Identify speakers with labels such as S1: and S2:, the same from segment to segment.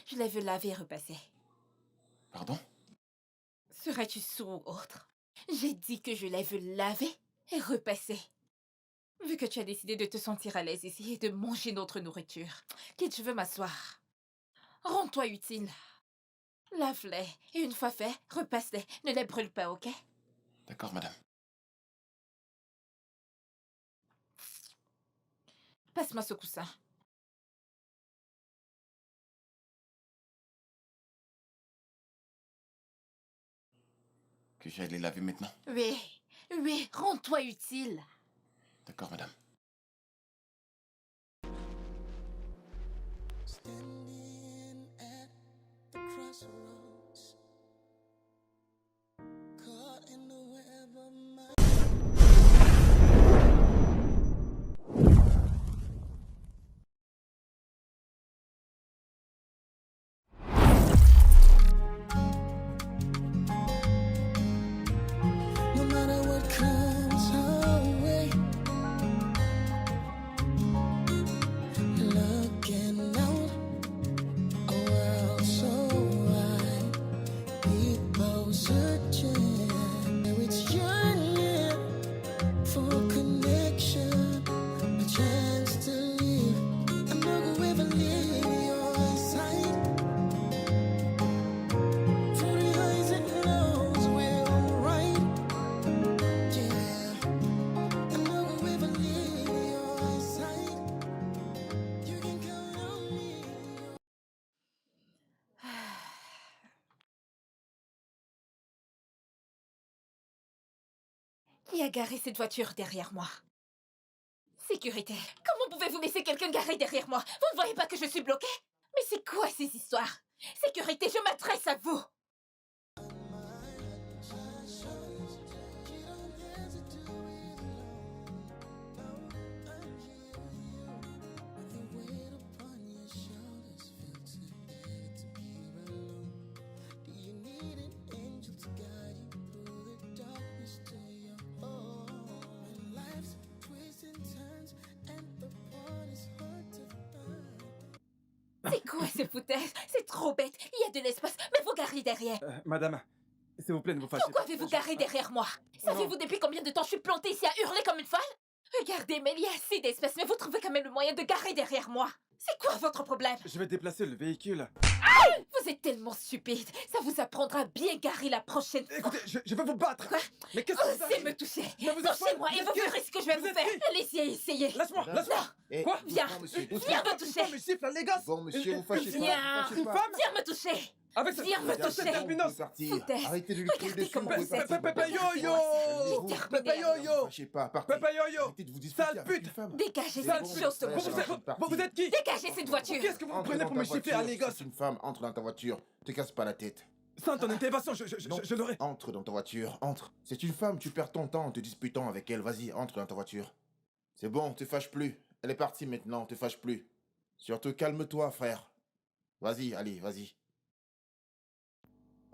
S1: Je l'ai vu laver et repasser.
S2: Pardon?
S1: Serais-tu sourd ou autre? J'ai dit que je l'ai vu laver et repasser. Vu que tu as décidé de te sentir à l'aise ici et de manger notre nourriture, quitte, je veux m'asseoir. Rends-toi utile. Lave-les et une fois fait, repasse-les. Ne les brûle pas, ok?
S2: D'accord, madame.
S1: Passe-moi ce coussin.
S2: Que j'aille les laver maintenant?
S1: Oui, oui, rends-toi utile.
S2: D'accord, madame.
S3: Standing at the crossroads, caught in the web of my no matter what comes our way, looking out a world so wide, people searching, now it's yearning for connection, a chance to live. I'm not gonna ever leave your side. Through the highs and lows, we're right. Yeah, I'm not gonna ever leave your side. You can count on me.
S1: Qui a garé cette voiture derrière moi? Sécurité. Comment pouvez-vous laisser quelqu'un garer derrière moi? Vous ne voyez pas que je suis bloquée? Mais c'est quoi ces histoires? Sécurité, je m'adresse à vous. C'est quoi ces foutaises? C'est trop bête. Il y a de l'espace, mais vous garez derrière.
S4: Madame, s'il vous plaît, ne vous fâchez
S1: Pourquoi
S4: pas.
S1: avez-vous garé derrière moi? Savez-vous depuis combien de temps je suis plantée ici à hurler comme une folle? Regardez, mais il y a assez d'espace, mais vous trouvez quand même le moyen de garer derrière moi. C'est quoi votre problème?
S4: Je vais déplacer le véhicule.
S1: Vous êtes tellement stupide. Ça vous apprendra à bien garer la prochaine fois.
S4: Écoutez, je vais vous battre.
S1: Quoi?
S4: Mais qu'est-ce que vous
S1: Osez
S4: avez?
S1: me toucher.
S4: Mais vous êtes
S1: Touchez-moi
S4: folle.
S1: et
S4: Vous
S1: vous
S4: êtes
S1: verrez ce que je vais
S4: Vous
S1: vous
S4: êtes
S1: faire.
S4: qui?
S1: Allez-y, essayez.
S4: Laisse-moi,
S5: Madame.
S4: laisse-moi.
S5: Eh,
S4: Quoi?
S1: Viens.
S5: doucement, monsieur, doucement.
S1: Viens me toucher.
S4: Pourquoi me siffle, les gosses?
S5: Bon, monsieur, vous fâchez pas.
S1: Viens.
S5: Vous fâchez
S4: Une
S5: pas.
S4: femme?
S1: Viens me toucher.
S4: Avec cette
S1: Viens me
S4: avec cette
S1: toucher.
S5: Vous
S4: albinos.
S5: pouvez partir.
S1: Foutaise.
S5: Arrêtez de lui crier
S1: Regardez
S5: dessus.
S1: comment
S5: vous
S1: vous
S5: pouvez
S1: êtes.
S5: partir.
S4: Pépé yo-yo.
S5: Calmez-vous.
S1: Terminé.
S4: Pépé
S5: Ne vous
S4: yo-yo.
S5: fâchez pas, partez.
S4: Pépé yo-yo.
S5: Arrêtez de vous disputer
S4: Sale
S5: avec
S4: pute.
S5: une femme.
S1: Dégagez
S5: C'est
S1: cette
S5: bon,
S1: chose de
S5: frère,
S1: vous.
S4: Vous êtes,
S5: une partie.
S4: vous êtes qui?
S1: Dégagez cette voiture.
S4: Qu'est-ce que vous me
S5: Entre
S4: prenez
S5: dans
S4: pour
S5: ta
S4: me siffler à
S5: voiture.
S4: l'égos?
S5: C'est une femme, entre dans ta voiture. Te casse pas la tête.
S4: Sans ton intervention,
S5: Non.
S4: je l'aurais.
S5: Entre dans ta voiture, entre. C'est une femme, tu perds ton temps en te disputant avec elle. Vas-y, entre dans ta voiture. C'est bon, te fâche plus. Elle est partie maintenant, te fâche plus. Surtout calme-toi, frère. Vas-y, allez, vas-y.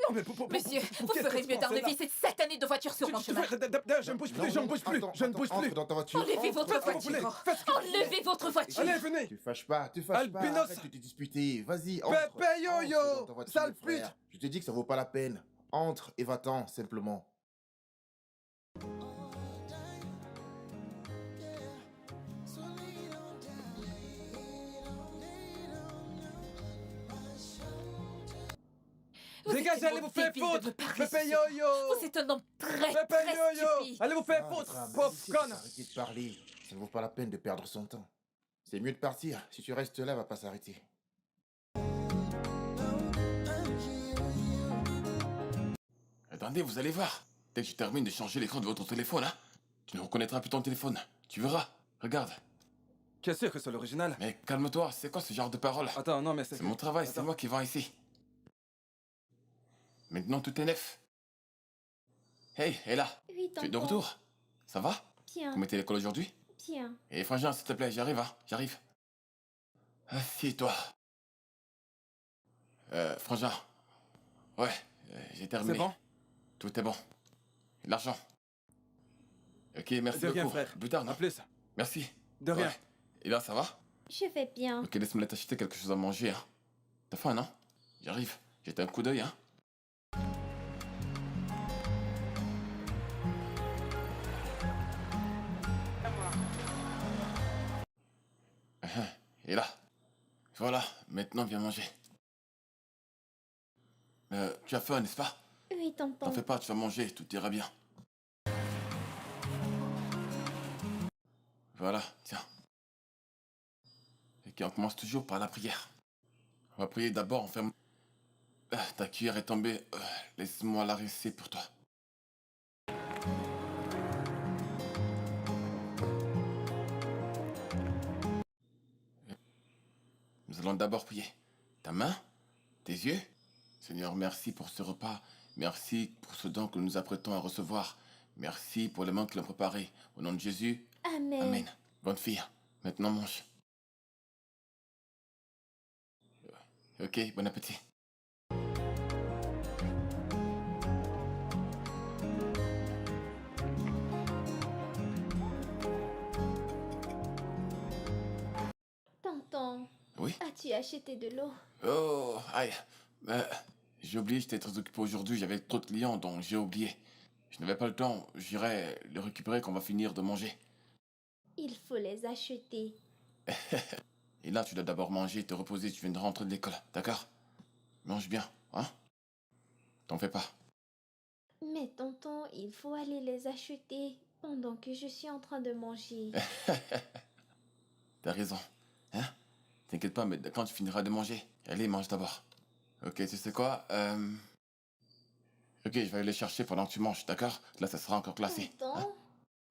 S4: Non, mais
S1: Monsieur, vous
S4: qu'est-ce
S1: ferez
S4: que
S1: mieux
S4: tu penses,
S1: d'enlever cette satanée de voiture sur mon chemin.
S4: D'ailleurs, je ne bouge plus, je ne bouge plus,
S5: Attends,
S4: je ne bouge
S5: attends,
S4: plus.
S5: Entre dans ta voiture.
S1: Enlevez
S5: entre.
S1: votre
S4: Faites ce que vous voulez,
S1: voiture.
S4: faites ce que vous voulez.
S1: Enlevez votre voiture.
S4: Allez, venez.
S5: Tu fâches pas, pas.
S4: Albinos.
S5: Arrête de te disputer. Vas-y, entre.
S4: Pépé yo-yo.
S5: Entre dans ta voiture,
S4: Sale
S5: frère.
S4: pute.
S5: Je te dis que ça vaut pas la peine. Entre et va-t'en, simplement.
S1: Vous êtes
S4: Dégagez, allez
S1: tellement
S4: vous faire
S1: débile de
S4: foutre.
S1: me parler
S4: Pépé
S1: sur ce
S4: yo-yo.
S1: ton. Vous êtes un homme très,
S4: Pépé
S1: très
S4: yo-yo.
S1: stupide.
S4: Allez vous faire
S5: Ah,
S4: foutre,
S5: Ram,
S4: pauvre
S5: ici,
S4: conne.
S5: Arrêtez de parler. Ça ne vaut pas la peine de perdre son temps. C'est mieux de partir. Si tu restes là, elle va pas s'arrêter.
S2: Attendez, vous allez voir. Dès que tu termines de changer l'écran de votre téléphone, hein, tu ne reconnaîtras plus ton téléphone. Tu verras. Regarde.
S4: Tu es sûr que c'est l'original?
S2: Mais calme-toi, c'est quoi ce genre de parole?
S4: Attends, non, mais
S2: C'est mon travail, c'est
S4: Attends.
S2: moi qui vends ici. Maintenant tout est neuf. Hey, hé là,
S6: Oui,
S2: tu es de
S6: tonton.
S2: retour? Ça va?
S6: Bien,
S2: Vous mettez l'école aujourd'hui?
S6: bien.
S2: Et Frangin, s'il te plaît, j'arrive, hein, j'arrive. Assieds-toi. Frangin. Ouais, j'ai terminé.
S4: C'est bon?
S2: Tout est bon. L'argent. Ok, merci
S4: De rien,
S2: beaucoup.
S4: frère.
S2: Plus tard, non?
S4: À plus.
S2: Merci.
S4: De rien.
S2: Ouais. Et là, ça va?
S6: Je vais bien.
S2: Ok, laisse-moi aller t'acheter quelque chose à manger, hein. T'as faim, non? J'arrive. Jette un coup d'œil, hein. Et là. Voilà, maintenant viens manger. Tu as faim, n'est-ce pas?
S6: Oui,
S2: T'en
S6: tonton.
S2: fais pas, tu vas manger, tout ira bien. Voilà, tiens. Ok, on commence toujours par la prière. On va prier d'abord, enfin... ta cuillère est tombée. Laisse-moi la rincer pour toi. Nous allons d'abord prier. Ta main, tes yeux. Seigneur, merci pour ce repas. Merci pour ce don que nous apprêtons à recevoir. Merci pour les mains que l'on préparé. Au nom de Jésus,
S6: Amen.
S2: Amen. Bonne fille. Maintenant, mange. Ok, bon appétit.
S6: Tonton,
S2: Oui?
S6: as-tu acheté de l'eau?
S2: Oh, aïe. J'ai oublié, j'étais très occupé aujourd'hui. J'avais trop de clients, donc j'ai oublié. Je n'avais pas le temps. J'irai le récupérer quand on va finir de manger.
S6: Il faut les acheter.
S2: Et là, tu dois d'abord manger et te reposer. Tu viens de rentrer de l'école, d'accord? Mange bien, hein? T'en fais pas.
S6: Mais tonton, il faut aller les acheter pendant que je suis en train de manger.
S2: T'as raison. Hein? T'inquiète pas, mais quand tu finiras de manger, allez, mange d'abord. Ok, tu sais quoi? Ok, je vais aller les chercher pendant que tu manges, d'accord? Là, ça sera encore glacé.
S6: Tonton,
S2: Hein?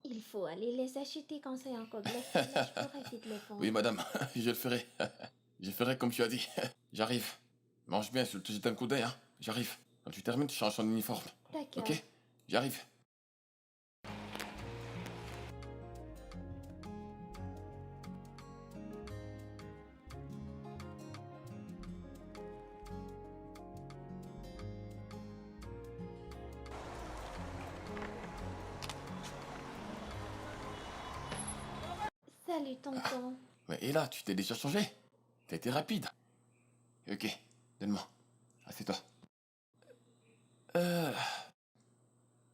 S6: il faut aller les acheter quand c'est encore glacé. Mais je pourrais vite les vendre.
S2: Oui, madame, je le ferai. Je ferai comme tu as dit. J'arrive. Mange bien, je te jette un coup d'œil, hein? J'arrive. Quand tu termines, tu changes ton uniforme.
S6: D'accord.
S2: Ok? J'arrive.
S6: Salut tonton.
S2: Ouais, et là, tu t'es déjà changé? T'as été rapide. Ok, donne-moi. Assieds-toi.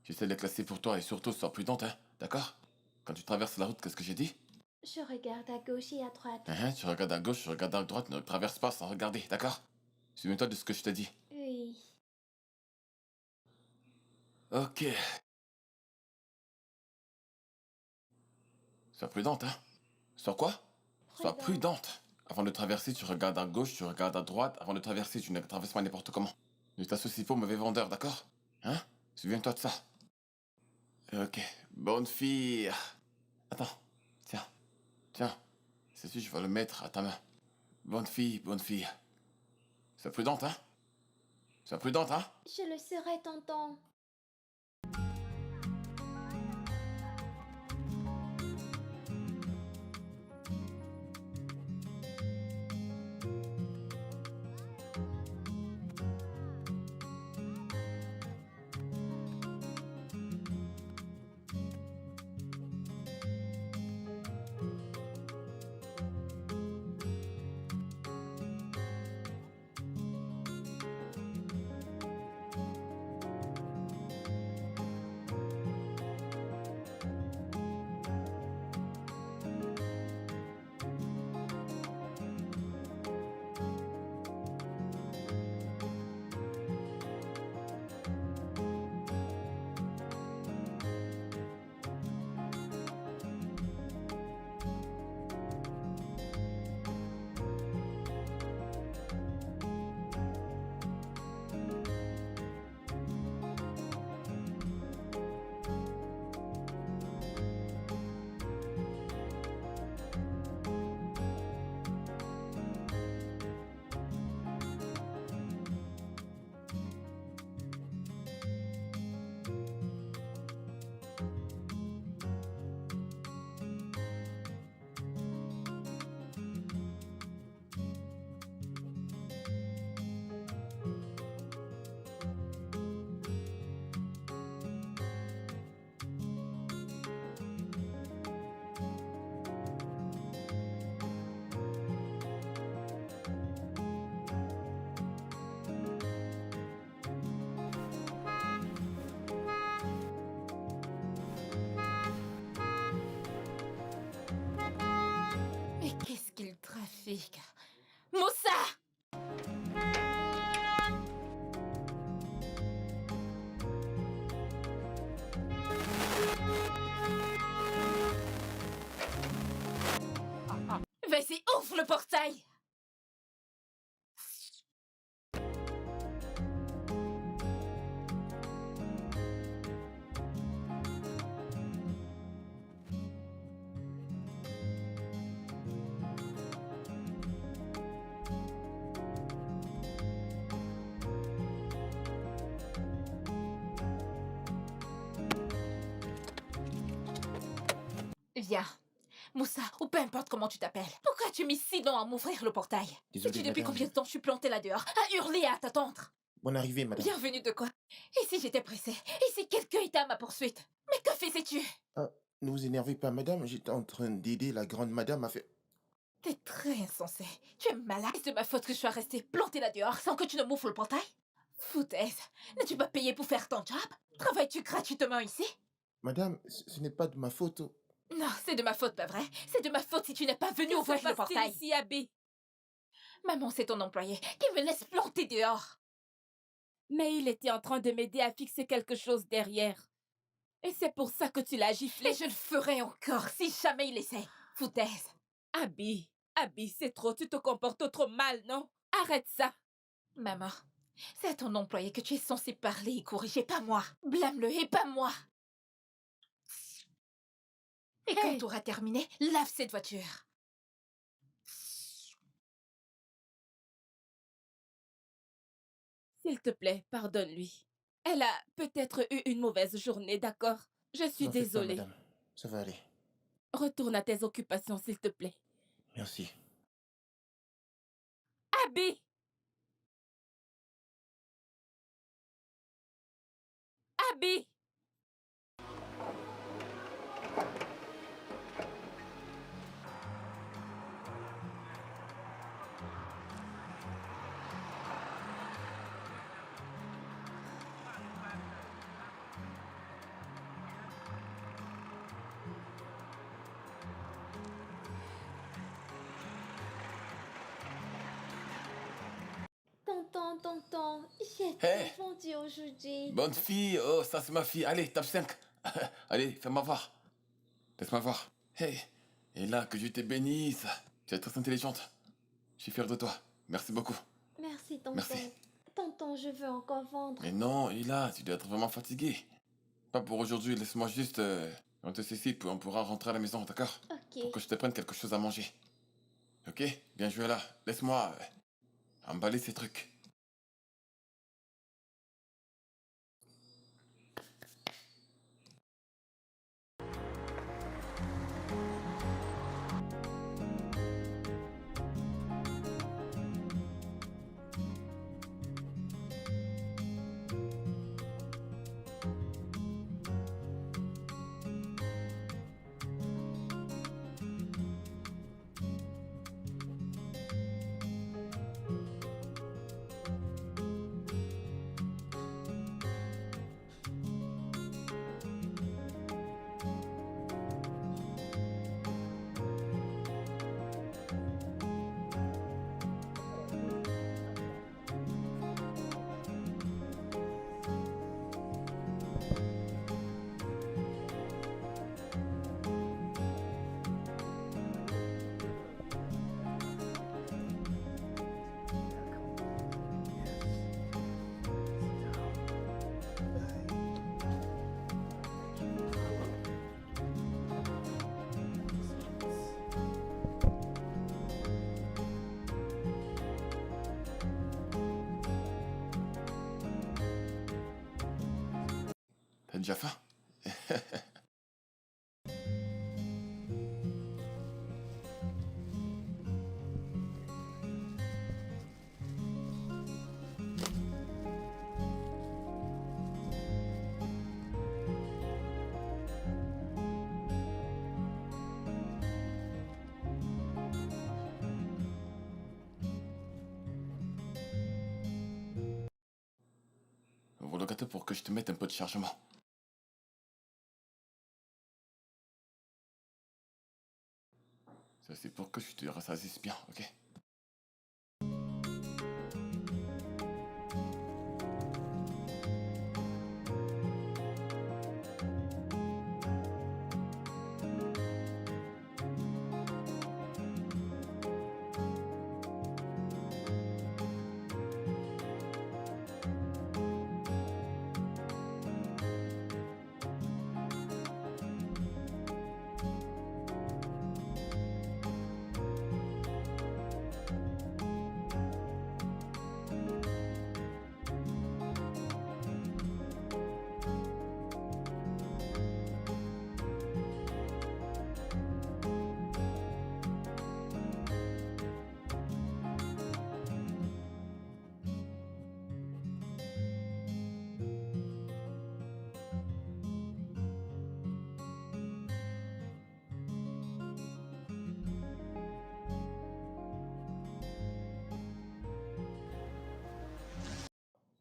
S2: J'essaie de les classer pour toi et surtout, sois prudente, hein? D'accord? Quand tu traverses la route, qu'est-ce que j'ai dit?
S6: Je regarde à gauche et à droite.
S2: Tu regardes à gauche, tu regardes à droite, ne traverse pas sans regarder, d'accord? Souviens-toi de ce que je t'ai dit.
S6: Oui.
S2: Ok. Sois prudente, hein? Sois quoi? Sois
S6: Prudente.
S2: prudente. Avant de traverser, tu regardes à gauche, tu regardes à droite. Avant de traverser, tu ne traverses pas n'importe comment. Ne t'associe pas au mauvais vendeur, d'accord? Hein? Souviens-toi de ça. Ok. Bonne fille. Attends. Tiens. Tiens. Ceci, je vais le mettre à ta main. Bonne fille, bonne fille. Sois prudente, hein? Sois prudente, hein?
S6: Je le serai tonton.
S1: magnifique. Moussa! Vas-y, ouvre le portail! Viens. Moussa, ou peu importe comment tu t'appelles. Pourquoi tu mis si long à m'ouvrir le portail?
S5: Désolé,
S1: Sais-tu depuis
S5: madame.
S1: combien de temps je suis plantée là dehors, à hurler et à t'attendre?
S5: Bonne arrivée, madame.
S1: Bienvenue de quoi? Et si j'étais pressée? Et si quelqu'un était à ma poursuite? Mais que faisais-tu?
S5: Ne vous énervez pas, madame. J'étais en train d'aider la grande madame à faire...
S1: T'es très insensé. Tu es malade. C'est de ma faute que je sois restée plantée là dehors sans que tu ne m'ouvres le portail? Foutaise. N'as-tu pas payé pour faire ton job? Travailles-tu gratuitement ici?
S5: Madame, ce n'est pas de ma faute.
S1: Non, c'est de ma faute, pas vrai? C'est de ma faute si tu n'es pas venu ouvrir le portail.
S7: ici, Abby?
S1: Maman, c'est ton employé qui me laisse planter dehors.
S7: Mais il était en train de m'aider à fixer quelque chose derrière. Et c'est pour ça que tu l'as giflé.
S1: Et je le ferai encore si jamais il essaie. Foutaise.
S7: Abby, Abby, c'est trop, tu te comportes trop mal, non? Arrête ça.
S1: Maman, c'est à ton employé que tu es censé parler et corriger, pas moi. Blâme-le et pas moi. Et quand
S7: Hey.
S1: tu auras terminé, lave cette voiture.
S7: S'il te plaît, pardonne-lui. Elle a peut-être eu une mauvaise journée, d'accord? Je suis
S5: N'en faites pas,
S7: désolée.
S5: madame. Ça va aller.
S7: Retourne à tes occupations, s'il te plaît.
S5: Merci.
S7: Abby! Abby!
S6: Tonton, j'ai
S2: Hey.
S6: trop vendu aujourd'hui.
S2: Bonne fille, oh, ça c'est ma fille. Allez, tape 5. Allez, fais-moi voir. Laisse-moi voir. Hey, et là, que Dieu te bénisse. Tu es très intelligente. Je suis fier de toi. Merci beaucoup.
S6: Merci, tonton.
S2: Merci.
S6: Tonton, je veux encore vendre.
S2: Mais non, et là, tu dois être vraiment fatigué. Pas pour aujourd'hui, laisse-moi juste... on te saisit, puis on pourra rentrer à la maison, d'accord?
S6: Ok.
S2: Pour que je te prenne quelque chose à manger. Ok? Bien joué là. Laisse-moi emballer ces trucs. T'as déjà faim? Ouvre le gâteau pour que je te mette un peu de chargement. Ça, c'est pour que tu te rassasies bien, ok?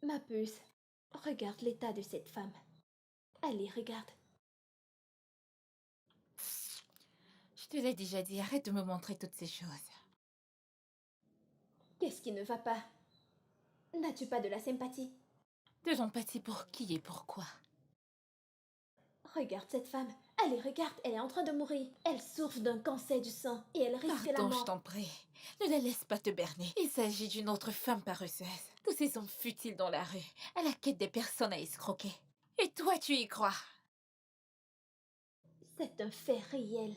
S6: Ma puce, regarde l'état de cette femme. Allez, regarde.
S1: Je te l'ai déjà dit, arrête de me montrer toutes ces choses.
S6: Qu'est-ce qui ne va pas? N'as-tu pas de la sympathie?
S1: De l'empathie pour qui et pourquoi?
S6: Regarde cette femme. Allez, regarde, elle est en train de mourir. Elle souffre d'un cancer du sang et elle risque la
S1: Pardon, je
S6: mort.
S1: t'en prie. Ne la laisse pas te berner. Il s'agit d'une autre femme paresseuse. Tous ces hommes futiles dans la rue, à la quête des personnes à escroquer. Et toi, tu y crois?
S6: C'est un fait réel.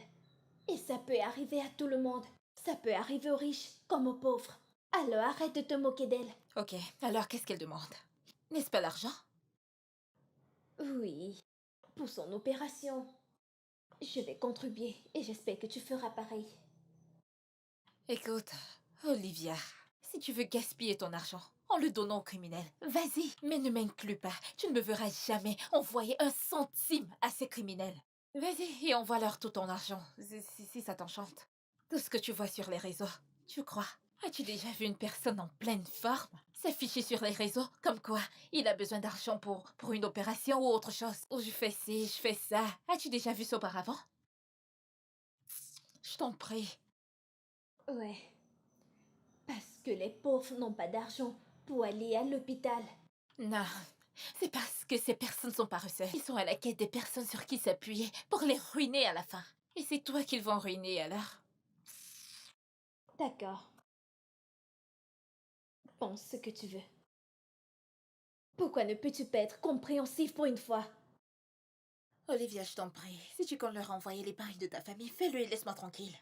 S6: Et ça peut arriver à tout le monde. Ça peut arriver aux riches comme aux pauvres. Alors arrête de te moquer d'elle.
S1: Ok, alors qu'est-ce qu'elle demande? N'est-ce pas l'argent?
S6: Oui, pour son opération. Je vais contribuer et j'espère que tu feras pareil.
S1: Écoute, Olivia, si tu veux gaspiller ton argent en le donnant aux criminels, vas-y, mais ne m'inclus pas. Tu ne me verras jamais envoyer un centime à ces criminels. Vas-y et envoie-leur tout ton argent, si ça t'enchante. Tout ce que tu vois sur les réseaux, tu crois? As-tu déjà vu une personne en pleine forme s'afficher sur les réseaux comme quoi il a besoin d'argent pour une opération ou autre chose? Ou je fais ci, je fais ça. As-tu déjà vu ça auparavant? Je t'en prie.
S6: Ouais. Parce que les pauvres n'ont pas d'argent pour aller à l'hôpital.
S1: Non, c'est parce que ces personnes sont paresseuses. Ils sont à la quête des personnes sur qui s'appuyer pour les ruiner à la fin. Et c'est toi qu'ils vont ruiner alors.
S6: D'accord. Pense ce que tu veux. Pourquoi ne peux-tu pas être compréhensif pour une fois?
S1: Olivia, je t'en prie, si tu comptes leur envoyer les paris de ta famille, fais-le et laisse-moi tranquille.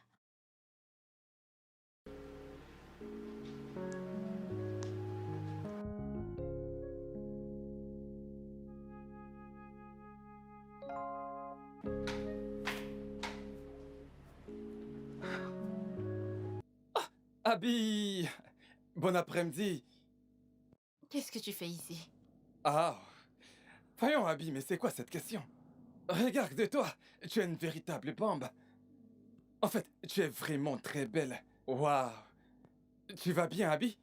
S4: Abby! Bon après-midi!
S1: Qu'est-ce que tu fais ici?
S4: Ah! Voyons, Abby, mais c'est quoi cette question? Regarde-toi! Tu es une véritable bombe! En fait, tu es vraiment très belle. Waouh! Tu vas bien, Abby?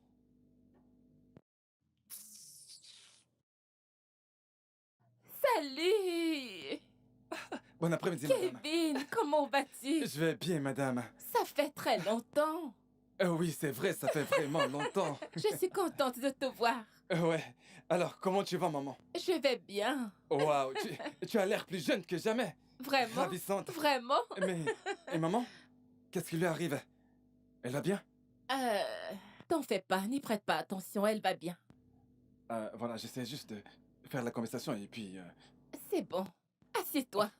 S7: Salut!
S4: Bon après-midi, madame.
S7: Kevin, comment vas-tu?
S4: Je vais bien, madame.
S7: Ça fait très longtemps.
S4: Oui, c'est vrai, ça fait vraiment longtemps.
S7: Je suis contente de te voir.
S4: Ouais. Alors, comment tu vas, maman?
S7: Je vais bien.
S4: Waouh, tu as l'air plus jeune que jamais.
S7: Vraiment?
S4: Ravissante.
S7: Vraiment?
S4: Mais... Et maman? Qu'est-ce qui lui arrive? Elle va bien?
S7: T'en fais pas, n'y prête pas attention, elle va bien.
S4: Voilà, j'essaie juste de faire la conversation et puis...
S7: C'est bon. Assieds-toi.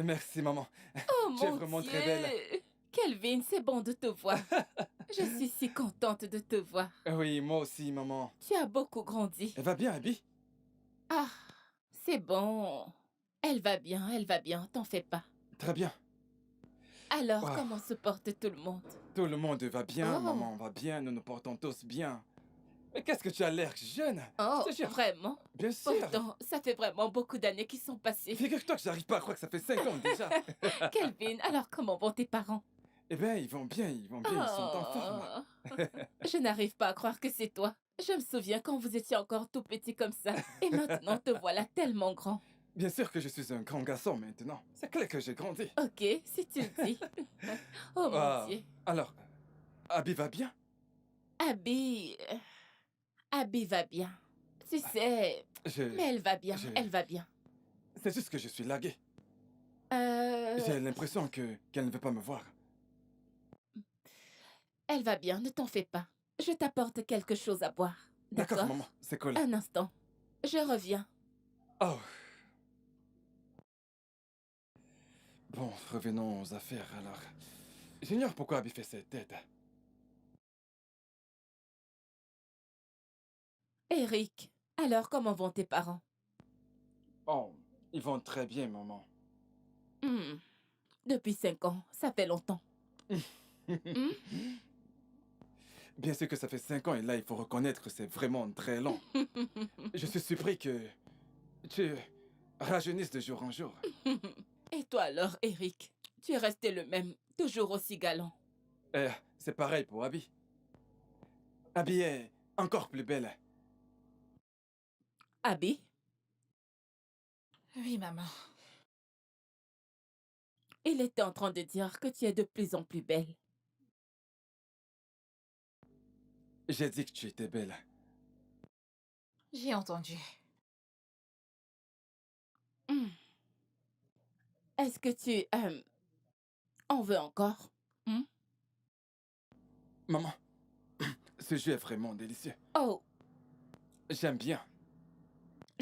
S4: Merci, maman.
S7: Oh
S4: Tu es
S7: mon
S4: vraiment
S7: Dieu!
S4: très belle.
S7: Kelvin, c'est bon de te voir. Je suis si contente de te voir.
S4: Oui, moi aussi, maman.
S7: Tu as beaucoup grandi.
S4: Elle va bien, Abby?
S7: Ah, c'est bon. Elle va bien, t'en fais pas.
S4: Très bien.
S7: Alors,
S4: Wow.
S7: comment se porte tout le monde?
S4: Tout le monde va bien,
S7: Oh.
S4: maman va bien, nous nous portons tous bien. Mais qu'est-ce que tu as l'air jeune?
S7: Oh,
S4: Je te jure.
S7: vraiment?
S4: Bien sûr.
S7: Pourtant, ça fait vraiment beaucoup d'années qui sont passées.
S4: Figure-toi que j'arrive pas à croire que ça fait 5 ans déjà.
S7: Kelvin, alors comment vont tes parents?
S4: Eh bien, ils vont bien, ils sont en forme.
S7: Oh. Je n'arrive pas à croire que c'est toi. Je me souviens quand vous étiez encore tout petit comme ça. Et maintenant, te voilà tellement grand.
S4: Bien sûr que je suis un grand garçon maintenant. C'est clair que j'ai grandi.
S7: Ok, si tu le dis. Oh mon
S4: Ah,
S7: Dieu.
S4: alors, Abby va bien?
S7: Abby... Abby va bien. Tu sais... Mais elle va bien,
S4: je-
S7: elle va bien.
S4: C'est juste que je suis lagué.
S7: Euh...
S4: J'ai l'impression qu'elle ne veut pas me voir.
S7: Elle va bien, ne t'en fais pas. Je t'apporte quelque chose à boire.
S4: D'accord,
S7: D'accord?
S4: maman, c'est cool.
S7: Un instant. Je reviens.
S4: Oh. Bon, revenons aux affaires alors. J'ignore pourquoi Abby fait cette tête.
S7: Eric, alors comment vont tes parents?
S4: Oh, ils vont très bien, maman.
S7: Hmm, Depuis 5 ans, ça fait longtemps. Hmm?
S4: Bien sûr que ça fait 5 ans et là, il faut reconnaître que c'est vraiment très long. Je suis surpris que tu rajeunisses de jour en jour.
S7: Et toi alors, Eric? Tu es resté le même, toujours aussi galant.
S4: C'est pareil pour Abby. Abby est encore plus belle.
S7: Abby?
S1: Oui, maman.
S7: Il était en train de dire que tu es de plus en plus belle.
S4: J'ai dit que tu étais belle.
S1: J'ai entendu.
S7: Hmm. Est-ce que tu en veux encore?
S4: Maman, ce jus est vraiment délicieux.
S7: Oh,
S4: J'aime bien.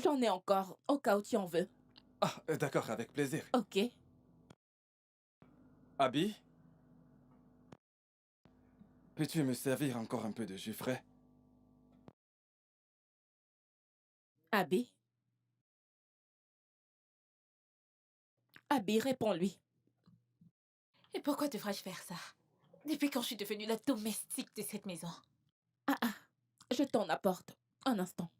S7: j'en ai encore, au cas où tu en veux.
S4: Ah, d'accord, avec plaisir.
S7: Ok.
S4: Abby? Peux-tu me servir encore un peu de jus frais?
S7: Abby? Abby, réponds-lui.
S1: Et pourquoi devrais-je faire ça? Depuis quand je suis devenue la domestique de cette maison?
S7: Ah ah, je t'en apporte. Un instant.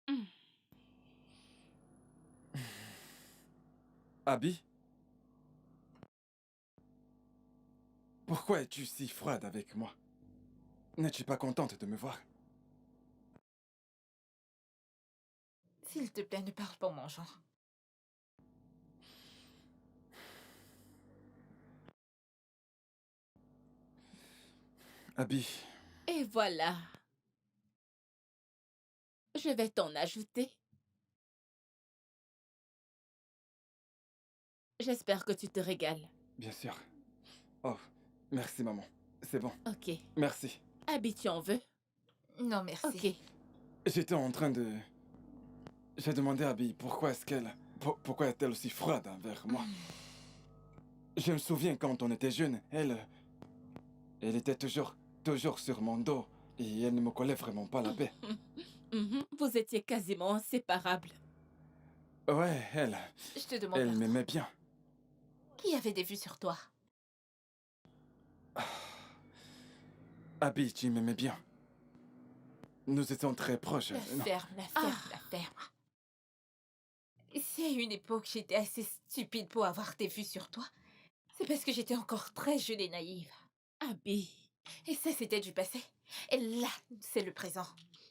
S7: Hmm.
S4: Abby? Pourquoi es-tu si froide avec moi? N'es-tu pas contente de me voir?
S1: S'il te plaît, ne parle pas en mangeant.
S4: Abby,
S7: Et voilà. Je vais t'en ajouter. J'espère que tu te régales.
S4: bien sûr. Oh, merci maman. C'est bon.
S7: Ok.
S4: Merci.
S7: Abby, tu en veux?
S1: Non, merci.
S7: Ok.
S4: J'étais en train de... J'ai demandé à Abby pourquoi est-ce qu'elle... Pourquoi est-elle aussi froide envers moi? Je me souviens quand on était jeunes, elle était toujours sur mon dos et elle ne me collait vraiment pas la paix.
S7: Vous étiez quasiment inséparables.
S4: Ouais,
S1: Je te demande
S4: elle
S1: pardon.
S4: m'aimait bien.
S1: Qui avait des vues sur toi?
S4: Abby, tu m'aimais bien. Nous étions très proches.
S1: La
S4: non.
S1: ferme, la ferme, la ferme. Si à une époque j'étais assez stupide pour avoir des vues sur toi, c'est parce que j'étais encore très jeune et naïve.
S7: Abby.
S1: Et ça, c'était du passé. Et là, c'est le présent.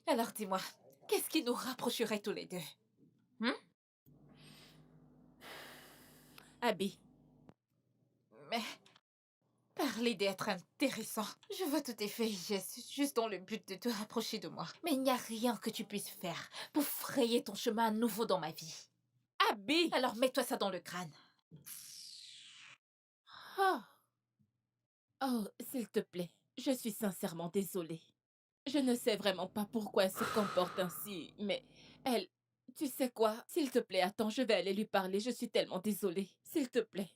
S1: Alors dis-moi, qu'est-ce qui nous rapprocherait tous les deux?
S7: Abby.
S1: Mais parler d'être intéressant, je vois tous tes faits et gestes juste dans le but de te rapprocher de moi. Mais il n'y a rien que tu puisses faire pour frayer ton chemin à nouveau dans ma vie.
S7: Abby!
S1: Alors mets-toi ça dans le crâne.
S7: Oh. Oh, s'il te plaît, je suis sincèrement désolée. Je ne sais vraiment pas pourquoi elle se comporte ainsi, mais elle... Tu sais quoi? S'il te plaît, attends, je vais aller lui parler. Je suis tellement désolée. S'il te plaît.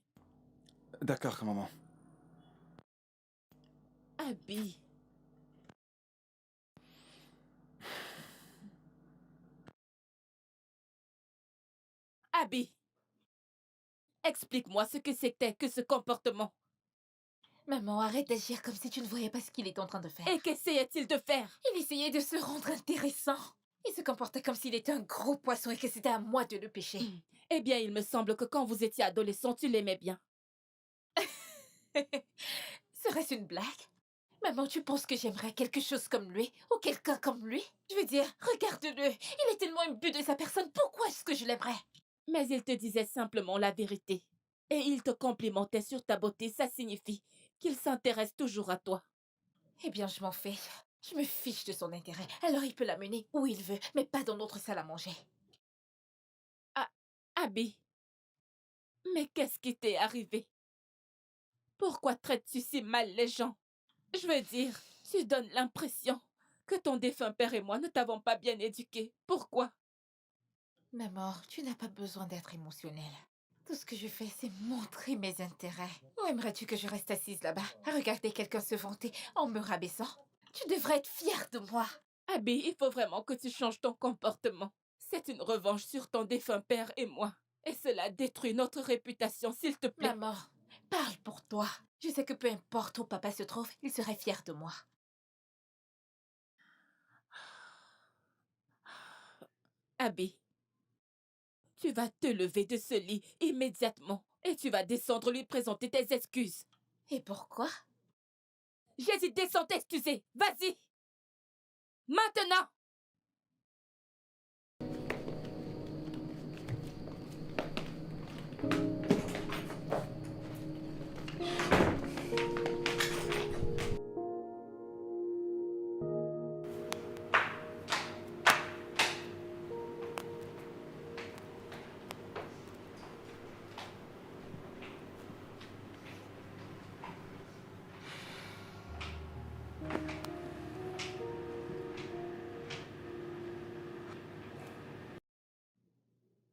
S4: D'accord, maman.
S7: Abby. Abby. Explique-moi ce que c'était que ce comportement.
S1: Maman, arrête d'agir comme si tu ne voyais pas ce qu'il est en train de faire.
S7: Et qu'essayait-il de faire?
S1: Il essayait de se rendre intéressant. Il se comportait comme s'il était un gros poisson et que c'était à moi de le pêcher.
S7: Eh bien, il me semble que quand vous étiez adolescent, tu l'aimais bien.
S1: Serait-ce une blague? Maman, tu penses que j'aimerais quelque chose comme lui? Ou quelqu'un comme lui? Je veux dire, regarde-le. Il est tellement imbu de sa personne. Pourquoi est-ce que je l'aimerais?
S7: Mais il te disait simplement la vérité. Et il te complimentait sur ta beauté, ça signifie qu'il s'intéresse toujours à toi.
S1: Eh bien, je m'en fais. Je me fiche de son intérêt. Alors il peut l'amener où il veut, mais pas dans notre salle à manger.
S7: Abby, mais qu'est-ce qui t'est arrivé? Pourquoi traites-tu si mal les gens? Je veux dire, tu donnes l'impression que ton défunt père et moi ne t'avons pas bien éduqué. Pourquoi?
S1: Maman, tu n'as pas besoin d'être émotionnelle. Tout ce que je fais, c'est montrer mes intérêts. Ou aimerais-tu que je reste assise là-bas, à regarder quelqu'un se vanter en me rabaissant? Tu devrais être fière de moi.
S7: Abby, il faut vraiment que tu changes ton comportement. C'est une revanche sur ton défunt père et moi. Et cela détruit notre réputation, s'il te plaît.
S1: Maman, parle pour toi. Je sais que peu importe où papa se trouve, il serait fier de moi.
S7: Abby, tu vas te lever de ce lit immédiatement et tu vas descendre lui présenter tes excuses.
S1: Et pourquoi?
S7: J'ai dit descends t'excuser. Vas-y. Maintenant.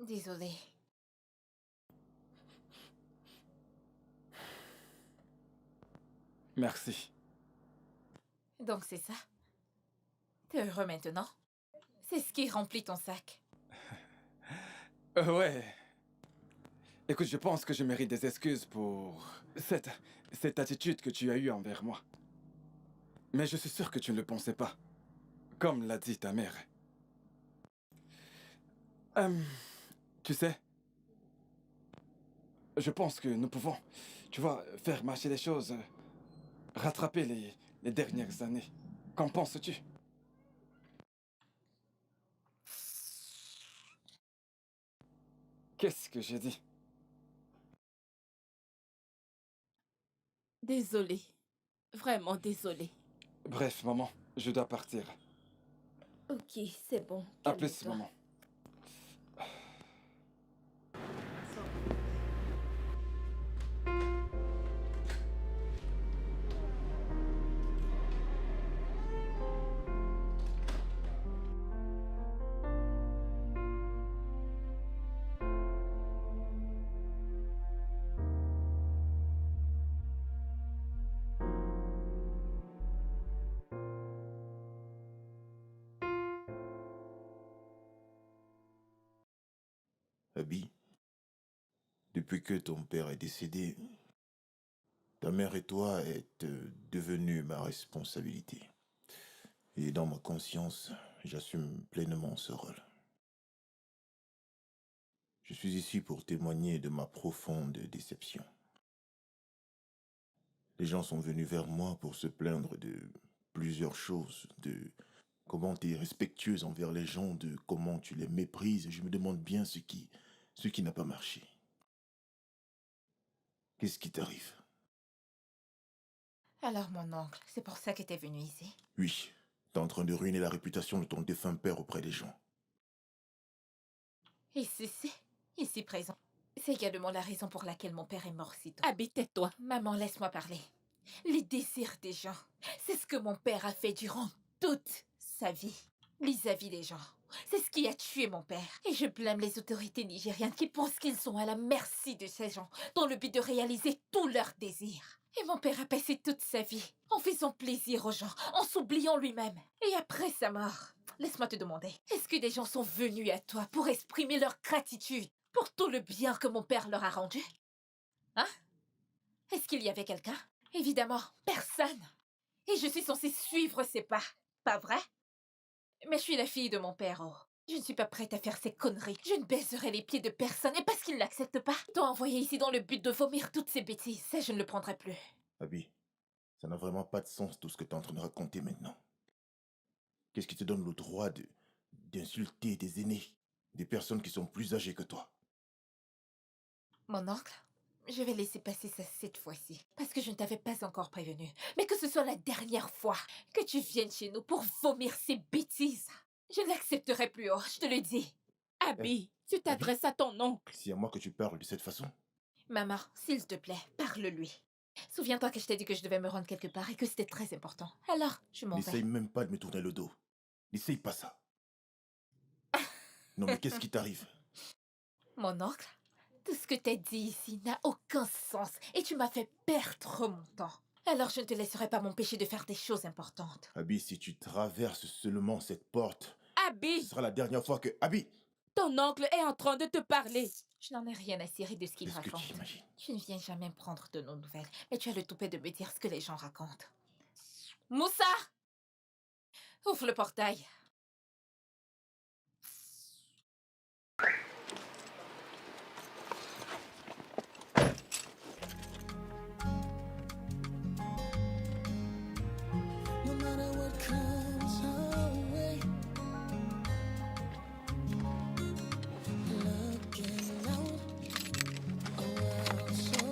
S1: Désolée.
S4: Merci.
S1: Donc c'est ça? T'es heureux maintenant? C'est ce qui remplit ton sac.
S4: Ouais. Écoute, je pense que je mérite des excuses pour cette attitude que tu as eue envers moi. Mais je suis sûr que tu ne le pensais pas. Comme l'a dit ta mère. Tu sais, je pense que nous pouvons, tu vois, faire marcher les choses, rattraper les dernières années. Qu'en penses-tu? Qu'est-ce que j'ai dit?
S7: Désolée. Vraiment désolée.
S4: Bref, maman, je dois partir.
S6: Ok, c'est bon.
S4: À plus,
S6: calme-toi.
S4: maman.
S5: Abby, depuis que ton père est décédé, ta mère et toi êtes devenus ma responsabilité. Et dans ma conscience, j'assume pleinement ce rôle. Je suis ici pour témoigner de ma profonde déception. Les gens sont venus vers moi pour se plaindre de plusieurs choses, de comment tu es respectueuse envers les gens, de comment tu les méprises. Je me demande bien ce qui n'a pas marché. Qu'est-ce qui t'arrive?
S1: Alors mon oncle, c'est pour ça que t'es venu ici?
S5: Oui, t'es en train de ruiner la réputation de ton défunt père auprès des gens.
S1: Ici présent. C'est également la raison pour laquelle mon père est mort si tôt.
S7: Abby, tais-toi.
S1: Maman, laisse-moi parler. Les désirs des gens, c'est ce que mon père a fait durant toute sa vie, vis-à-vis des gens. C'est ce qui a tué mon père. Et je blâme les autorités nigérianes qui pensent qu'ils sont à la merci de ces gens, dans le but de réaliser tous leurs désirs. Et mon père a passé toute sa vie en faisant plaisir aux gens, en s'oubliant lui-même. Et après sa mort, laisse-moi te demander, est-ce que des gens sont venus à toi pour exprimer leur gratitude pour tout le bien que mon père leur a rendu? Hein? Est-ce qu'il y avait quelqu'un? Évidemment, personne. Et je suis censée suivre ses pas, pas vrai? Mais je suis la fille de mon père, oh. Je ne suis pas prête à faire ces conneries. Je ne baiserai les pieds de personne et parce qu'il ne l'accepte pas, t'ont envoyé ici dans le but de vomir toutes ces bêtises. Ça, je ne le prendrai plus.
S5: Abby, Ça n'a vraiment pas de sens tout ce que tu es en train de raconter maintenant. Qu'est-ce qui te donne le droit d'insulter des aînés, des personnes qui sont plus âgées que toi?
S1: Mon oncle, je vais laisser passer ça cette fois-ci, parce que je ne t'avais pas encore prévenu. Mais que ce soit la dernière fois que tu viennes chez nous pour vomir ces bêtises, je ne l'accepterai plus, oh, je te le dis.
S7: Abby, tu t'adresses à ton oncle.
S5: C'est à moi que tu parles de cette façon?
S1: Maman, s'il te plaît, parle-lui. Souviens-toi que je t'ai dit que je devais me rendre quelque part et que c'était très important. Alors, je m'en vais.
S5: N'essaye même pas de me tourner le dos. N'essaye pas ça. Non mais qu'est-ce qui t'arrive?
S1: Mon oncle, tout ce que t'as dit ici n'a aucun sens et tu m'as fait perdre mon temps. Alors je ne te laisserai pas m'empêcher de faire des choses importantes.
S5: Abby, si tu traverses seulement cette porte,
S7: Abby,
S5: ce sera la dernière fois que... Abby!
S7: ton oncle est en train de te parler.
S1: Je n'en ai rien à cirer de ce qu'il
S5: Qu'est-ce que
S1: raconte.
S5: tu imagines?
S1: Tu ne viens jamais prendre de nos nouvelles, mais tu as le toupet de me dire ce que les gens racontent. Moussa! Ouvre le portail.
S3: No matter what comes our way, looking out, a world so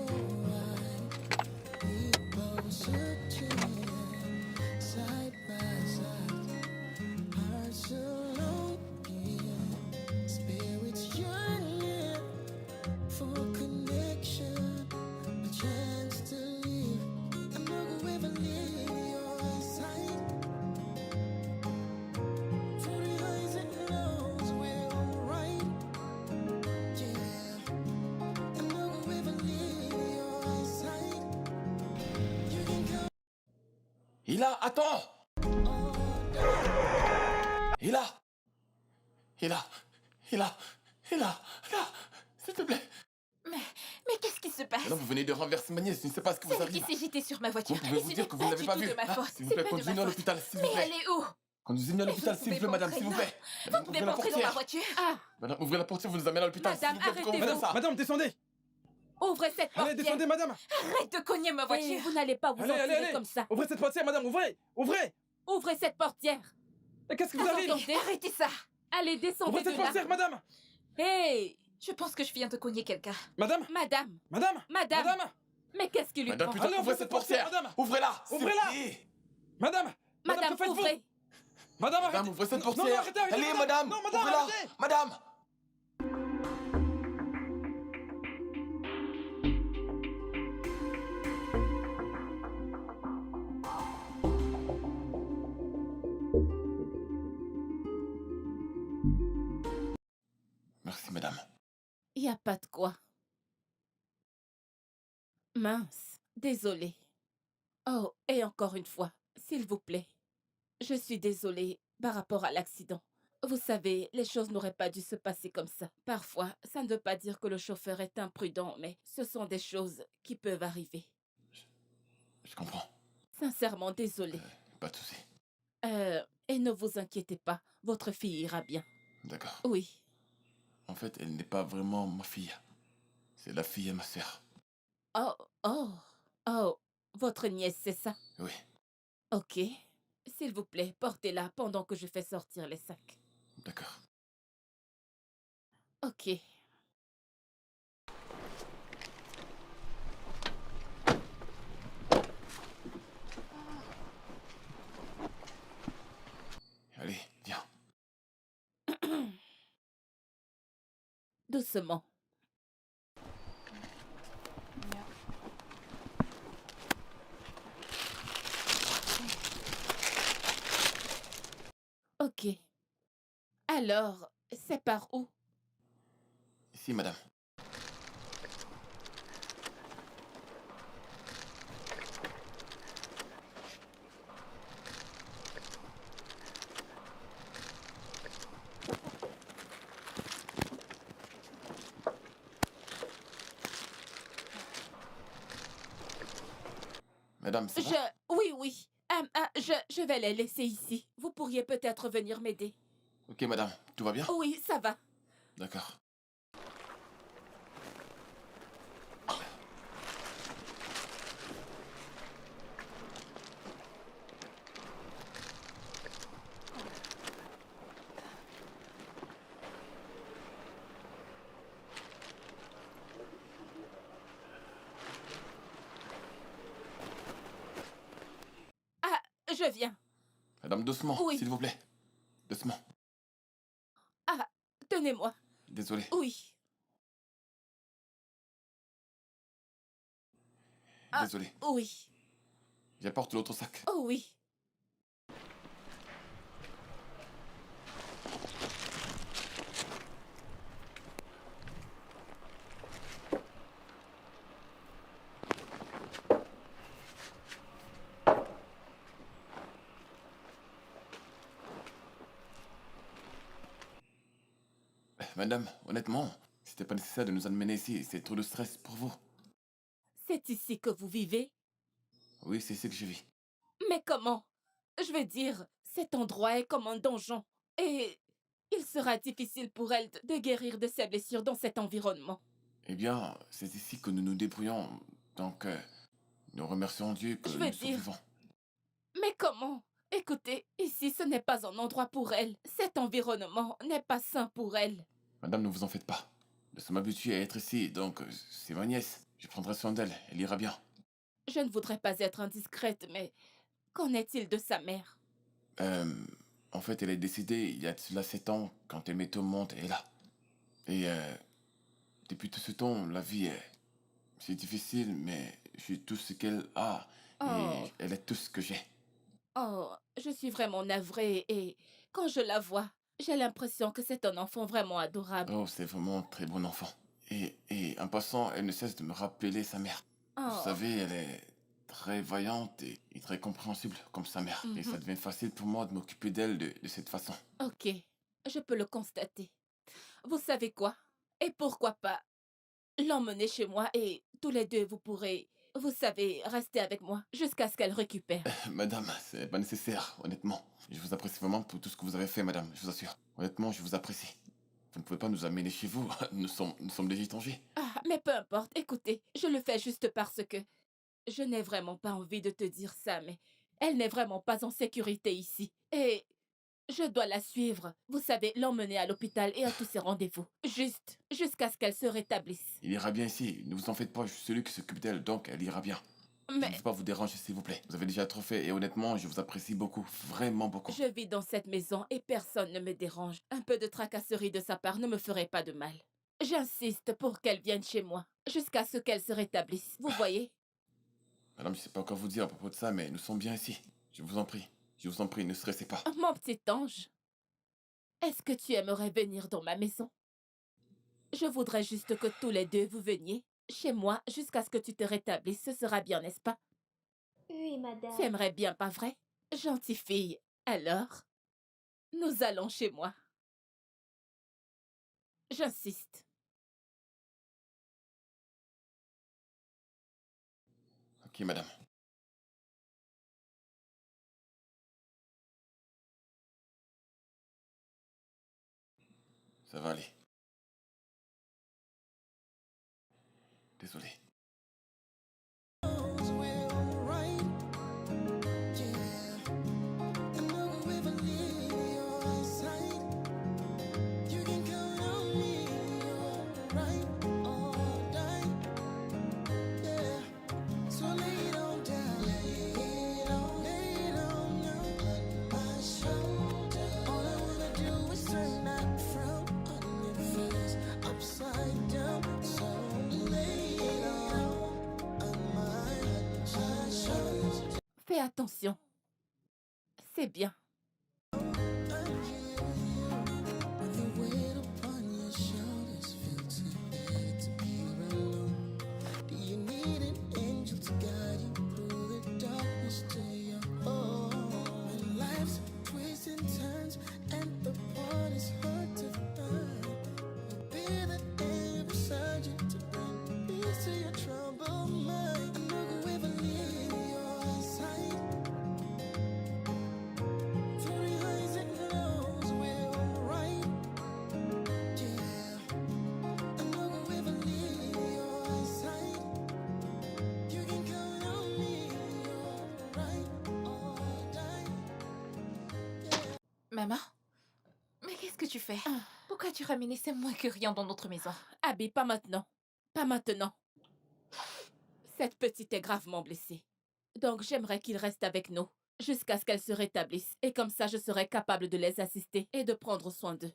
S3: wide, we both searching side by side, hearts alone, yeah, spirits yearning for connection, a chance to live. I'm not gonna ever leave your side. Through the highs and lows, we're alright. Yeah, I'm not gonna ever leave your side. You can come
S2: Hila, attends!
S3: all day.
S2: Hila! Hila! Hila! Hila! Hila! S'il te plaît!
S1: Mais qu'est-ce qui se passe?
S2: Maintenant, vous venez de renverser ma nièce, je ne sais pas ce que vous
S1: C'est elle qui
S2: arrive.
S1: s'est jetée sur ma voiture.
S2: Vous pouvez
S1: Et
S2: vous
S1: ce
S2: dire
S1: n'est
S2: que vous
S1: pas
S2: ne l'avez
S1: du
S2: pas
S1: tout
S2: vu.
S1: de ma
S2: Ah,
S1: faute.
S2: s'il vous
S1: C'est
S2: plaît,
S1: pas de ma
S2: conduisez-nous à
S1: faute.
S2: l'hôpital, s'il vous
S1: Mais
S2: plaît.
S1: elle est où?
S2: Conduisez-nous à
S1: Mais
S2: l'hôpital,
S1: vous
S2: s'il vous plaît,
S1: pouvez
S2: madame,
S1: pas
S2: s'il vous
S1: entrer
S2: plaît.
S1: Vous
S2: Madame,
S1: pouvez
S2: ouvrez
S1: pas
S2: la
S1: entrer dans ma
S2: portière.
S1: voiture.
S7: Ah,
S2: Madame, ouvrez la portière, vous nous amenez à l'hôpital.
S7: Madame,
S2: s'il vous plaît, pourquoi vous
S7: arrêtez-vous.
S2: faites ça?
S4: Madame, descendez!
S7: ouvrez cette
S4: Allez,
S7: portière.
S4: descendez, madame!
S1: Arrête de cogner ma
S7: Eh,
S1: voiture.
S7: vous n'allez pas vous
S4: Allez,
S7: en
S4: allez,
S7: tirer
S4: allez!
S7: comme ça.
S4: Ouvrez cette portière, madame, ouvrez! Ouvrez!
S7: Ouvrez cette portière.
S4: Mais qu'est-ce qui vous
S7: Attendez.
S4: arrive?
S1: Arrêtez ça.
S7: Allez, descendez
S4: Ouvrez
S7: de
S4: cette
S7: là.
S4: portière, madame!
S7: Hey,
S1: Je pense que je viens de cogner quelqu'un.
S4: Madame!
S7: madame,
S4: Madame!
S7: madame.
S4: Madame!
S7: Mais qu'est-ce qui lui
S2: Madame,
S7: prend?
S2: putain,
S4: Allez,
S2: ouvrez cette portière.
S4: madame.
S2: Ouvrez-la. s'il vous
S4: Ouvrez-la.
S2: plaît.
S4: Madame!
S7: Madame,
S4: que faites-vous?
S7: ouvrez.
S4: Madame,
S2: Madame,
S4: arrêtez!
S2: ouvrez cette
S4: Non, non,
S2: portière.
S4: arrêtez, arrêtez,
S2: Allez, madame.
S4: Non, madame,
S2: Ouvrez-la.
S4: arrêtez!
S2: Madame. Merci, madame.
S7: Il n'y a pas de quoi. Mince, désolée. Oh, et encore une fois, s'il vous plaît. Je suis désolée par rapport à l'accident. Vous savez, les choses n'auraient pas dû se passer comme ça. Parfois, ça ne veut pas dire que le chauffeur est imprudent, mais ce sont des choses qui peuvent arriver.
S2: Je comprends.
S7: Sincèrement, désolée.
S2: Pas de souci.
S7: Et ne vous inquiétez pas, votre fille ira bien.
S2: D'accord.
S7: Oui.
S2: En fait, elle n'est pas vraiment ma fille. C'est la fille à ma sœur.
S7: Oh, oh, oh, votre nièce, c'est ça?
S2: Oui.
S7: Ok. S'il vous plaît, portez-la pendant que je fais sortir les sacs.
S2: D'accord.
S7: Ok.
S2: Allez, viens.
S7: Doucement. Ok. Alors, c'est par où?
S2: Ici, madame. Madame, c'est bon?
S7: Oui, oui. Je vais les laisser ici. Vous pourriez peut-être venir m'aider.
S2: Ok, madame. Tout va bien?
S7: Oui, ça va.
S2: D'accord.
S7: Je viens.
S2: Madame, doucement,
S7: Oui.
S2: s'il vous plaît. Doucement.
S7: Ah, tenez-moi.
S2: Désolé.
S7: Oui. Ah.
S2: Désolé.
S7: Oui.
S2: J'apporte l'autre sac.
S7: Oh oui.
S2: Madame, honnêtement, c'était pas nécessaire de nous amener ici. C'est trop de stress pour vous.
S7: C'est ici que vous vivez?
S2: Oui, c'est ici que je vis.
S7: Mais comment? Je veux dire, cet endroit est comme un donjon. Et il sera difficile pour elle de guérir de ses blessures dans cet environnement.
S2: Eh bien, c'est ici que nous nous débrouillons. Donc, nous remercions Dieu que
S7: Je veux
S2: nous sommes
S7: dire-
S2: vivants.
S7: Mais comment? Écoutez, ici ce n'est pas un endroit pour elle. Cet environnement n'est pas sain pour elle.
S2: Madame, ne vous en faites pas. Nous sommes habitués à être ici, donc c'est ma nièce. Je prendrai soin d'elle, elle ira bien.
S7: Je ne voudrais pas être indiscrète, mais qu'en est-il de sa mère?
S2: Euh, En fait, elle est décédée il y a de cela 7 ans, quand elle m'est au monde, et là. Et depuis tout ce temps, la vie est... C'est difficile, mais j'ai tout ce qu'elle a,
S7: Oh.
S2: et elle est tout ce que j'ai.
S7: Oh, je suis vraiment navrée et quand je la vois, j'ai l'impression que c'est un enfant vraiment adorable.
S2: Oh, c'est vraiment un très bon enfant. Et en passant, elle ne cesse de me rappeler sa mère.
S7: Oh.
S2: Vous savez, elle est très vaillante et très compréhensible comme sa mère. Et ça
S7: Mhm.
S2: devient facile pour moi de m'occuper d'elle de cette façon.
S7: Ok, je peux le constater. Vous savez quoi? Et pourquoi pas l'emmener chez moi et tous les deux vous pourrez, vous savez, rester avec moi jusqu'à ce qu'elle récupère.
S2: Madame, c'est pas nécessaire, honnêtement. Je vous apprécie vraiment pour tout ce que vous avez fait, madame, je vous assure. Honnêtement, je vous apprécie. Vous ne pouvez pas nous amener chez vous. Nous sommes des étrangers.
S7: Ah, mais peu importe, écoutez, je le fais juste parce que je n'ai vraiment pas envie de te dire ça, mais elle n'est vraiment pas en sécurité ici. Et je dois la suivre, vous savez, l'emmener à l'hôpital et à tous ses rendez-vous. Juste, jusqu'à ce qu'elle se rétablisse.
S2: Il ira bien ici. Ne vous en faites pas, je suis celui qui s'occupe d'elle, donc elle ira bien. Je ne
S7: Mais
S2: veux pas vous déranger, s'il vous plaît. Vous avez déjà trop fait et honnêtement, je vous apprécie beaucoup. Vraiment beaucoup.
S7: je vis dans cette maison et personne ne me dérange. Un peu de tracasserie de sa part ne me ferait pas de mal. J'insiste pour qu'elle vienne chez moi, jusqu'à ce qu'elle se rétablisse. Vous voyez?
S2: Madame, je sais pas quoi vous dire à propos de ça, mais nous sommes bien ici. Je vous en prie. Je vous en prie, ne stressez pas.
S7: Oh, mon petit ange, est-ce que tu aimerais venir dans ma maison? Je voudrais juste que tous les deux vous veniez chez moi jusqu'à ce que tu te rétablisses. Ce sera bien, n'est-ce pas?
S6: Oui, madame.
S7: Tu aimerais bien, pas vrai? Gentille fille. Alors, nous allons chez moi. J'insiste.
S2: Ok, madame. Ça va aller. Désolé.
S3: Knows we're alright. Yeah. And look who ever leave your side. You can count on me. You're right or die. Yeah. So lay it on down. Lay it on now. On my shoulder. All I wanna do is turn that frown on your face upside down. So lay it on my shoulder.
S7: Fais attention. C'est bien.
S3: When the weight upon your shoulders feel too big to be alone. Do you need an angel to guide you through the darkness to your home? When life's twists and turns and the part is hard to find, we'll be the air beside you to bring peace to your troubled mind. And look who ever leave your side. Through the highs and lows, we're alright. Yeah. And look who ever leave your side. You can count on me. You're right or die. Yeah.
S1: Maman? Mais qu'est-ce que tu fais?
S7: Ah.
S1: Pourquoi tu ramenais ces moins que rien dans notre maison?
S7: Abby, pas maintenant. Pas maintenant. Cette petite est gravement blessée. Donc j'aimerais qu'il reste avec nous jusqu'à ce qu'elles se rétablissent. Et comme ça, je serai capable de les assister et de prendre soin d'eux.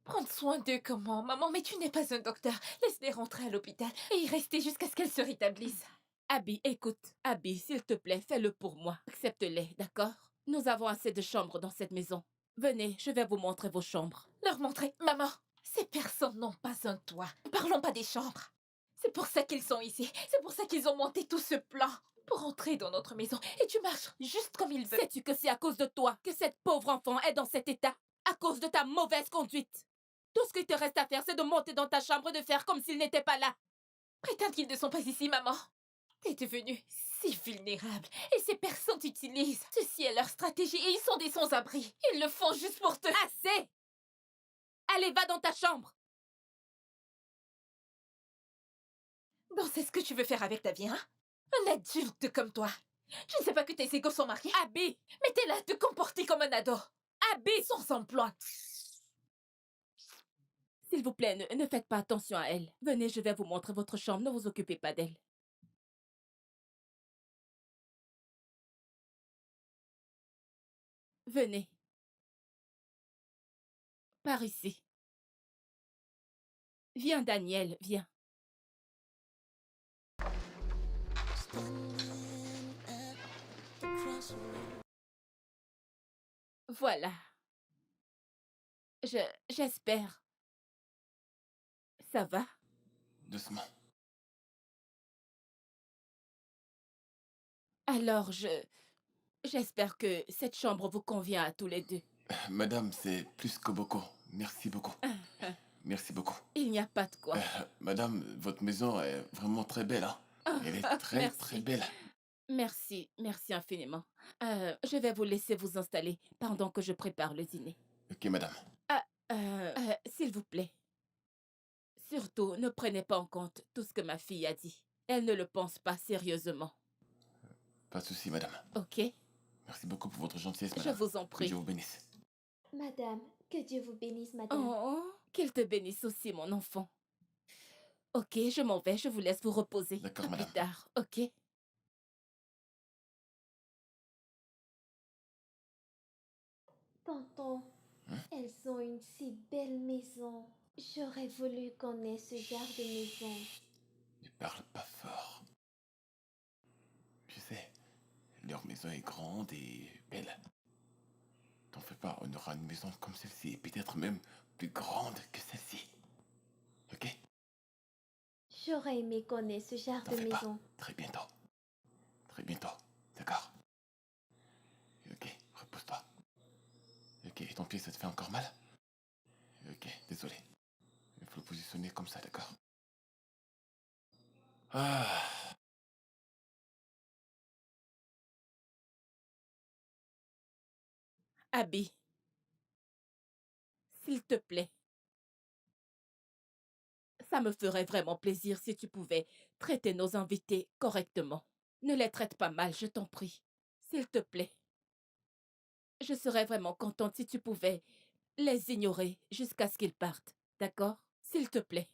S1: Prendre soin d'eux comment, maman? Mais tu n'es pas un docteur. Laisse-les rentrer à l'hôpital et y rester jusqu'à ce qu'elles se rétablissent.
S7: Abby, écoute. Abby, s'il te plaît, fais-le pour moi. Accepte-les, d'accord? Nous avons assez de chambres dans cette maison. Venez, je vais vous montrer vos chambres.
S1: Leur montrer, maman, ces personnes n'ont pas un toit. Ne parlons pas des chambres. C'est pour ça qu'ils sont ici. C'est pour ça qu'ils ont monté tout ce plan. Pour entrer dans notre maison. Et tu marches juste comme ils veulent.
S7: Sais-tu que c'est à cause de toi que cette pauvre enfant est dans cet état? À cause de ta mauvaise conduite. Tout ce qu'il te reste à faire, c'est de monter dans ta chambre et de faire comme s'il n'était pas là.
S1: Prétendent qu'ils ne sont pas ici, maman. T'es devenue si vulnérable. Et ces personnes t'utilisent. Ceci est leur stratégie et ils sont des sans-abri. Ils le font juste pour te...
S7: Assez! Allez, va dans ta chambre.
S1: Bon, c'est ce que tu veux faire avec ta vie, hein? Un adulte comme toi. Je ne sais pas que tes égaux sont mariés.
S7: Abby!
S1: Mais t'es là à te comporter comme un ado.
S7: Abby!
S1: Sans emploi.
S7: S'il vous plaît, ne faites pas attention à elle. Venez, je vais vous montrer votre chambre. Ne vous occupez pas d'elle. Venez. Par ici. Viens, Daniel, viens.
S3: Standing at the crossroads.
S7: Voilà. J'espère. Ça va?
S2: Doucement.
S7: Alors, j'espère que cette chambre vous convient à tous les deux.
S2: Madame, c'est plus que beaucoup. Merci beaucoup. Merci beaucoup.
S7: Il n'y a pas de quoi.
S2: Madame, votre maison est vraiment très belle, hein? Elle est très,
S7: Merci.
S2: très belle.
S7: Merci infiniment. Je vais vous laisser vous installer pendant que je prépare le dîner.
S2: Ok, madame.
S7: S'il vous plaît. Surtout, ne prenez pas en compte tout ce que ma fille a dit. Elle ne le pense pas sérieusement.
S2: Pas de souci, madame.
S7: Ok?
S2: Merci beaucoup pour votre gentillesse,
S7: Je
S2: madame.
S7: vous en
S2: Que
S7: prie.
S2: Dieu vous bénisse.
S6: Madame, que Dieu vous bénisse, madame.
S7: Oh, qu'il te bénisse aussi, mon enfant. Ok, je m'en vais, je vous laisse vous reposer.
S2: D'accord,
S7: À
S2: madame.
S7: plus tard, ok?
S6: Tonton, elles ont une si belle maison. J'aurais voulu qu'on ait ce genre de maison.
S2: Ne parle pas fort. Tu sais, leur maison est grande et belle. T'en fais pas, on aura une maison comme celle-ci, et peut-être même plus grande que celle-ci. Ok?
S6: J'aurais aimé qu'on ait ce genre
S2: T'en
S6: de
S2: fais pas.
S6: maison.
S2: Très bientôt. Très bientôt. D'accord? Ok, repose-toi. Ok, et ton pied, ça te fait encore mal? Ok, désolé. Il faut le positionner comme ça, d'accord? Ah.
S7: Abby, s'il te plaît. Ça me ferait vraiment plaisir si tu pouvais traiter nos invités correctement. Ne les traite pas mal, je t'en prie. S'il te plaît. Je serais vraiment contente si tu pouvais les ignorer jusqu'à ce qu'ils partent. D'accord? S'il te plaît.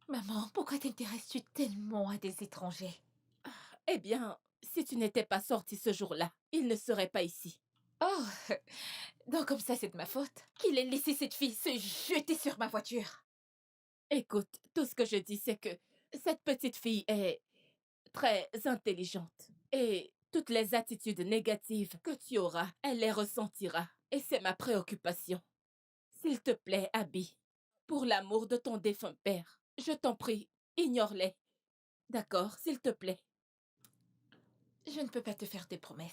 S1: Maman, pourquoi t'intéresses-tu tellement à des étrangers?
S7: Eh bien, si tu n'étais pas sortie ce jour-là, ils ne seraient pas ici.
S1: Oh, donc comme ça c'est de ma faute qu'il ait laissé cette fille se jeter sur ma voiture.
S7: Écoute, tout ce que je dis, c'est que cette petite fille est très intelligente. Et toutes les attitudes négatives que tu auras, elle les ressentira. Et c'est ma préoccupation. S'il te plaît, Abby, pour l'amour de ton défunt père, je t'en prie, ignore-les. D'accord, s'il te plaît.
S1: Je ne peux pas te faire des promesses.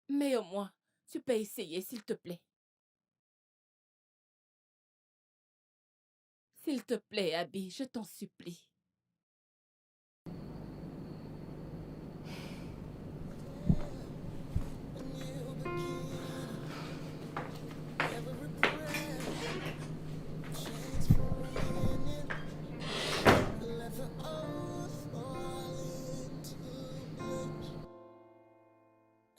S7: Mais au moins, tu peux essayer, s'il te plaît. S'il te plaît, Abby, je t'en supplie.
S3: Every breath, transferring it. Let the earth fall into place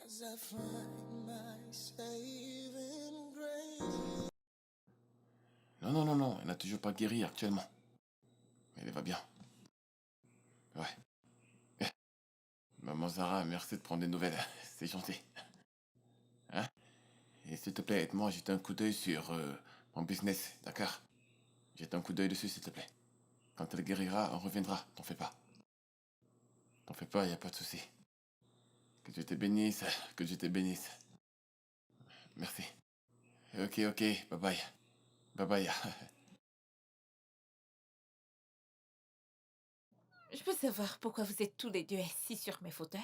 S3: as I find my saving grace.
S2: Non, non, non, non, elle n'a toujours pas guéri actuellement. Mais elle va bien. Ouais. Maman Zara, merci de prendre des nouvelles. C'est gentil. Hein? Et s'il te plaît, aide-moi à jeter un coup d'œil sur mon business, d'accord? Jette un coup d'œil dessus, s'il te plaît. Quand elle guérira, on reviendra. T'en fais pas. T'en fais pas, y a pas de souci. Que Dieu te bénisse, que Dieu te bénisse. Merci. Ok, ok, bye bye. Bye bye.
S1: Je peux savoir pourquoi vous êtes tous les deux assis sur mes fauteuils?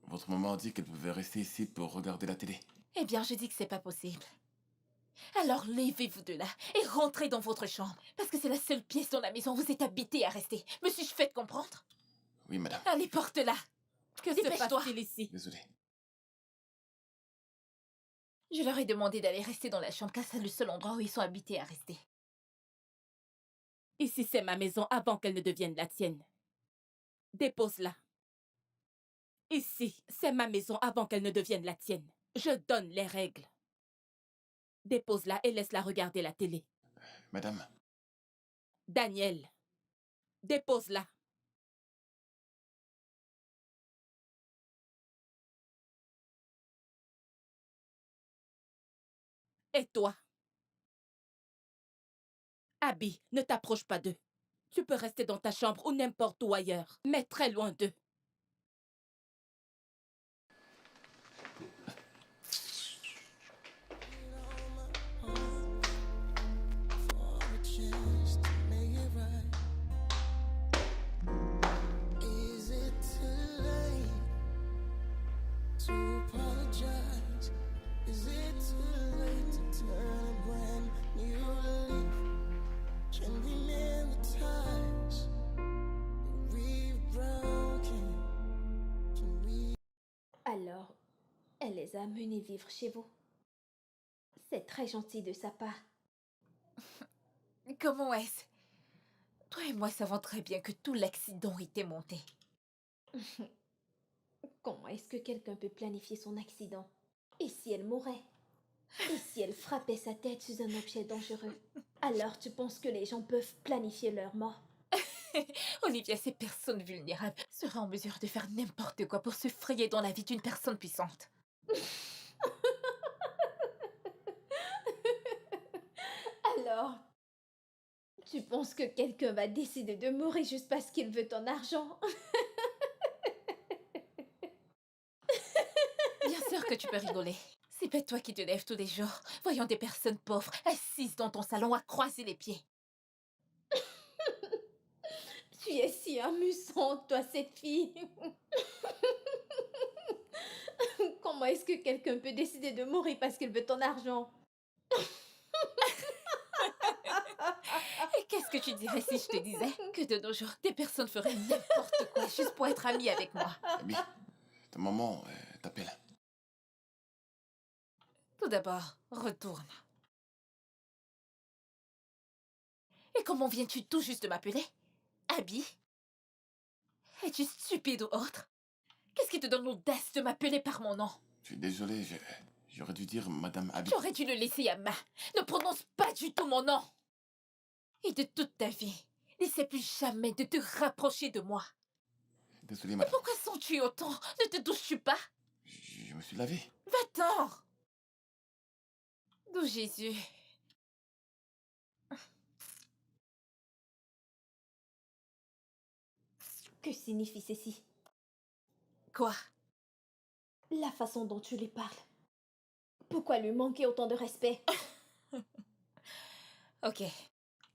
S2: Votre maman a dit qu'elle pouvait rester ici pour regarder la télé.
S1: Eh bien, je dis que c'est pas possible. Alors levez-vous de là et rentrez dans votre chambre. Parce que c'est la seule pièce dans la maison où vous êtes habité à rester. Me suis-je fait comprendre?
S2: Oui, madame.
S1: Allez, porte-la.
S7: Que se
S1: Dépêche-toi.
S7: passe-t-il ici?
S2: Désolé.
S1: Je leur ai demandé d'aller rester dans la chambre car c'est le seul endroit où ils sont habités à rester.
S7: Ici, c'est ma maison avant qu'elle ne devienne la tienne. Dépose-la. Ici, c'est ma maison avant qu'elle ne devienne la tienne. Je donne les règles. Dépose-la et laisse-la regarder la télé.
S2: Madame,
S7: Daniel, dépose-la. Et toi? Abby, ne t'approche pas d'eux. Tu peux rester dans ta chambre ou n'importe où ailleurs, mais très loin d'eux.
S3: For a chance to make it right. Is it too late to apologize? Is it too late to turn a brand new leaf? Can we mend the ties that we've broken? Can we?
S6: Alors, elle les a amenés vivre chez vous. C'est très gentil de sa part.
S1: Comment est-ce? Toi et moi savons très bien que tout l'accident était monté.
S6: Comment est-ce que quelqu'un peut planifier son accident? Et si elle mourait? Et si elle frappait sa tête sous un objet dangereux? Alors tu penses que les gens peuvent planifier leur mort?
S1: Olivia, ces personnes vulnérables seraient en mesure de faire n'importe quoi pour se frayer dans la vie d'une personne puissante.
S6: Alors, tu penses que quelqu'un va décider de mourir juste parce qu'il veut ton argent?
S1: Bien sûr que tu peux rigoler. C'est pas toi qui te lèves tous les jours, voyant des personnes pauvres assises dans ton salon à croiser les pieds.
S6: Tu es si amusante, toi, cette fille. Comment est-ce que quelqu'un peut décider de mourir parce qu'il veut ton argent?
S1: Et qu'est-ce que tu dirais si je te disais que de nos jours, des personnes feraient n'importe quoi juste pour être amies avec moi?
S2: Abby, ta maman t'appelle.
S1: Tout d'abord, retourne. Et comment viens-tu tout juste de m'appeler? Abby? Es-tu stupide ou autre? Qu'est-ce qui te donne l'audace de m'appeler par mon nom?
S2: Je suis désolé, j'aurais dû dire Madame Abby.
S1: J'aurais dû le laisser à main. Ne prononce pas du tout mon nom. Et de toute ta vie, n'essaie plus jamais de te rapprocher de moi.
S2: Désolé, madame.
S1: Pourquoi sens-tu autant? Ne te douches-tu pas?
S2: Je me suis lavé.
S1: Va-t'en! D'où Jésus?
S6: Que signifie ceci?
S1: Quoi?
S6: La façon dont tu lui parles. Pourquoi lui manquer autant de respect?
S1: Ok.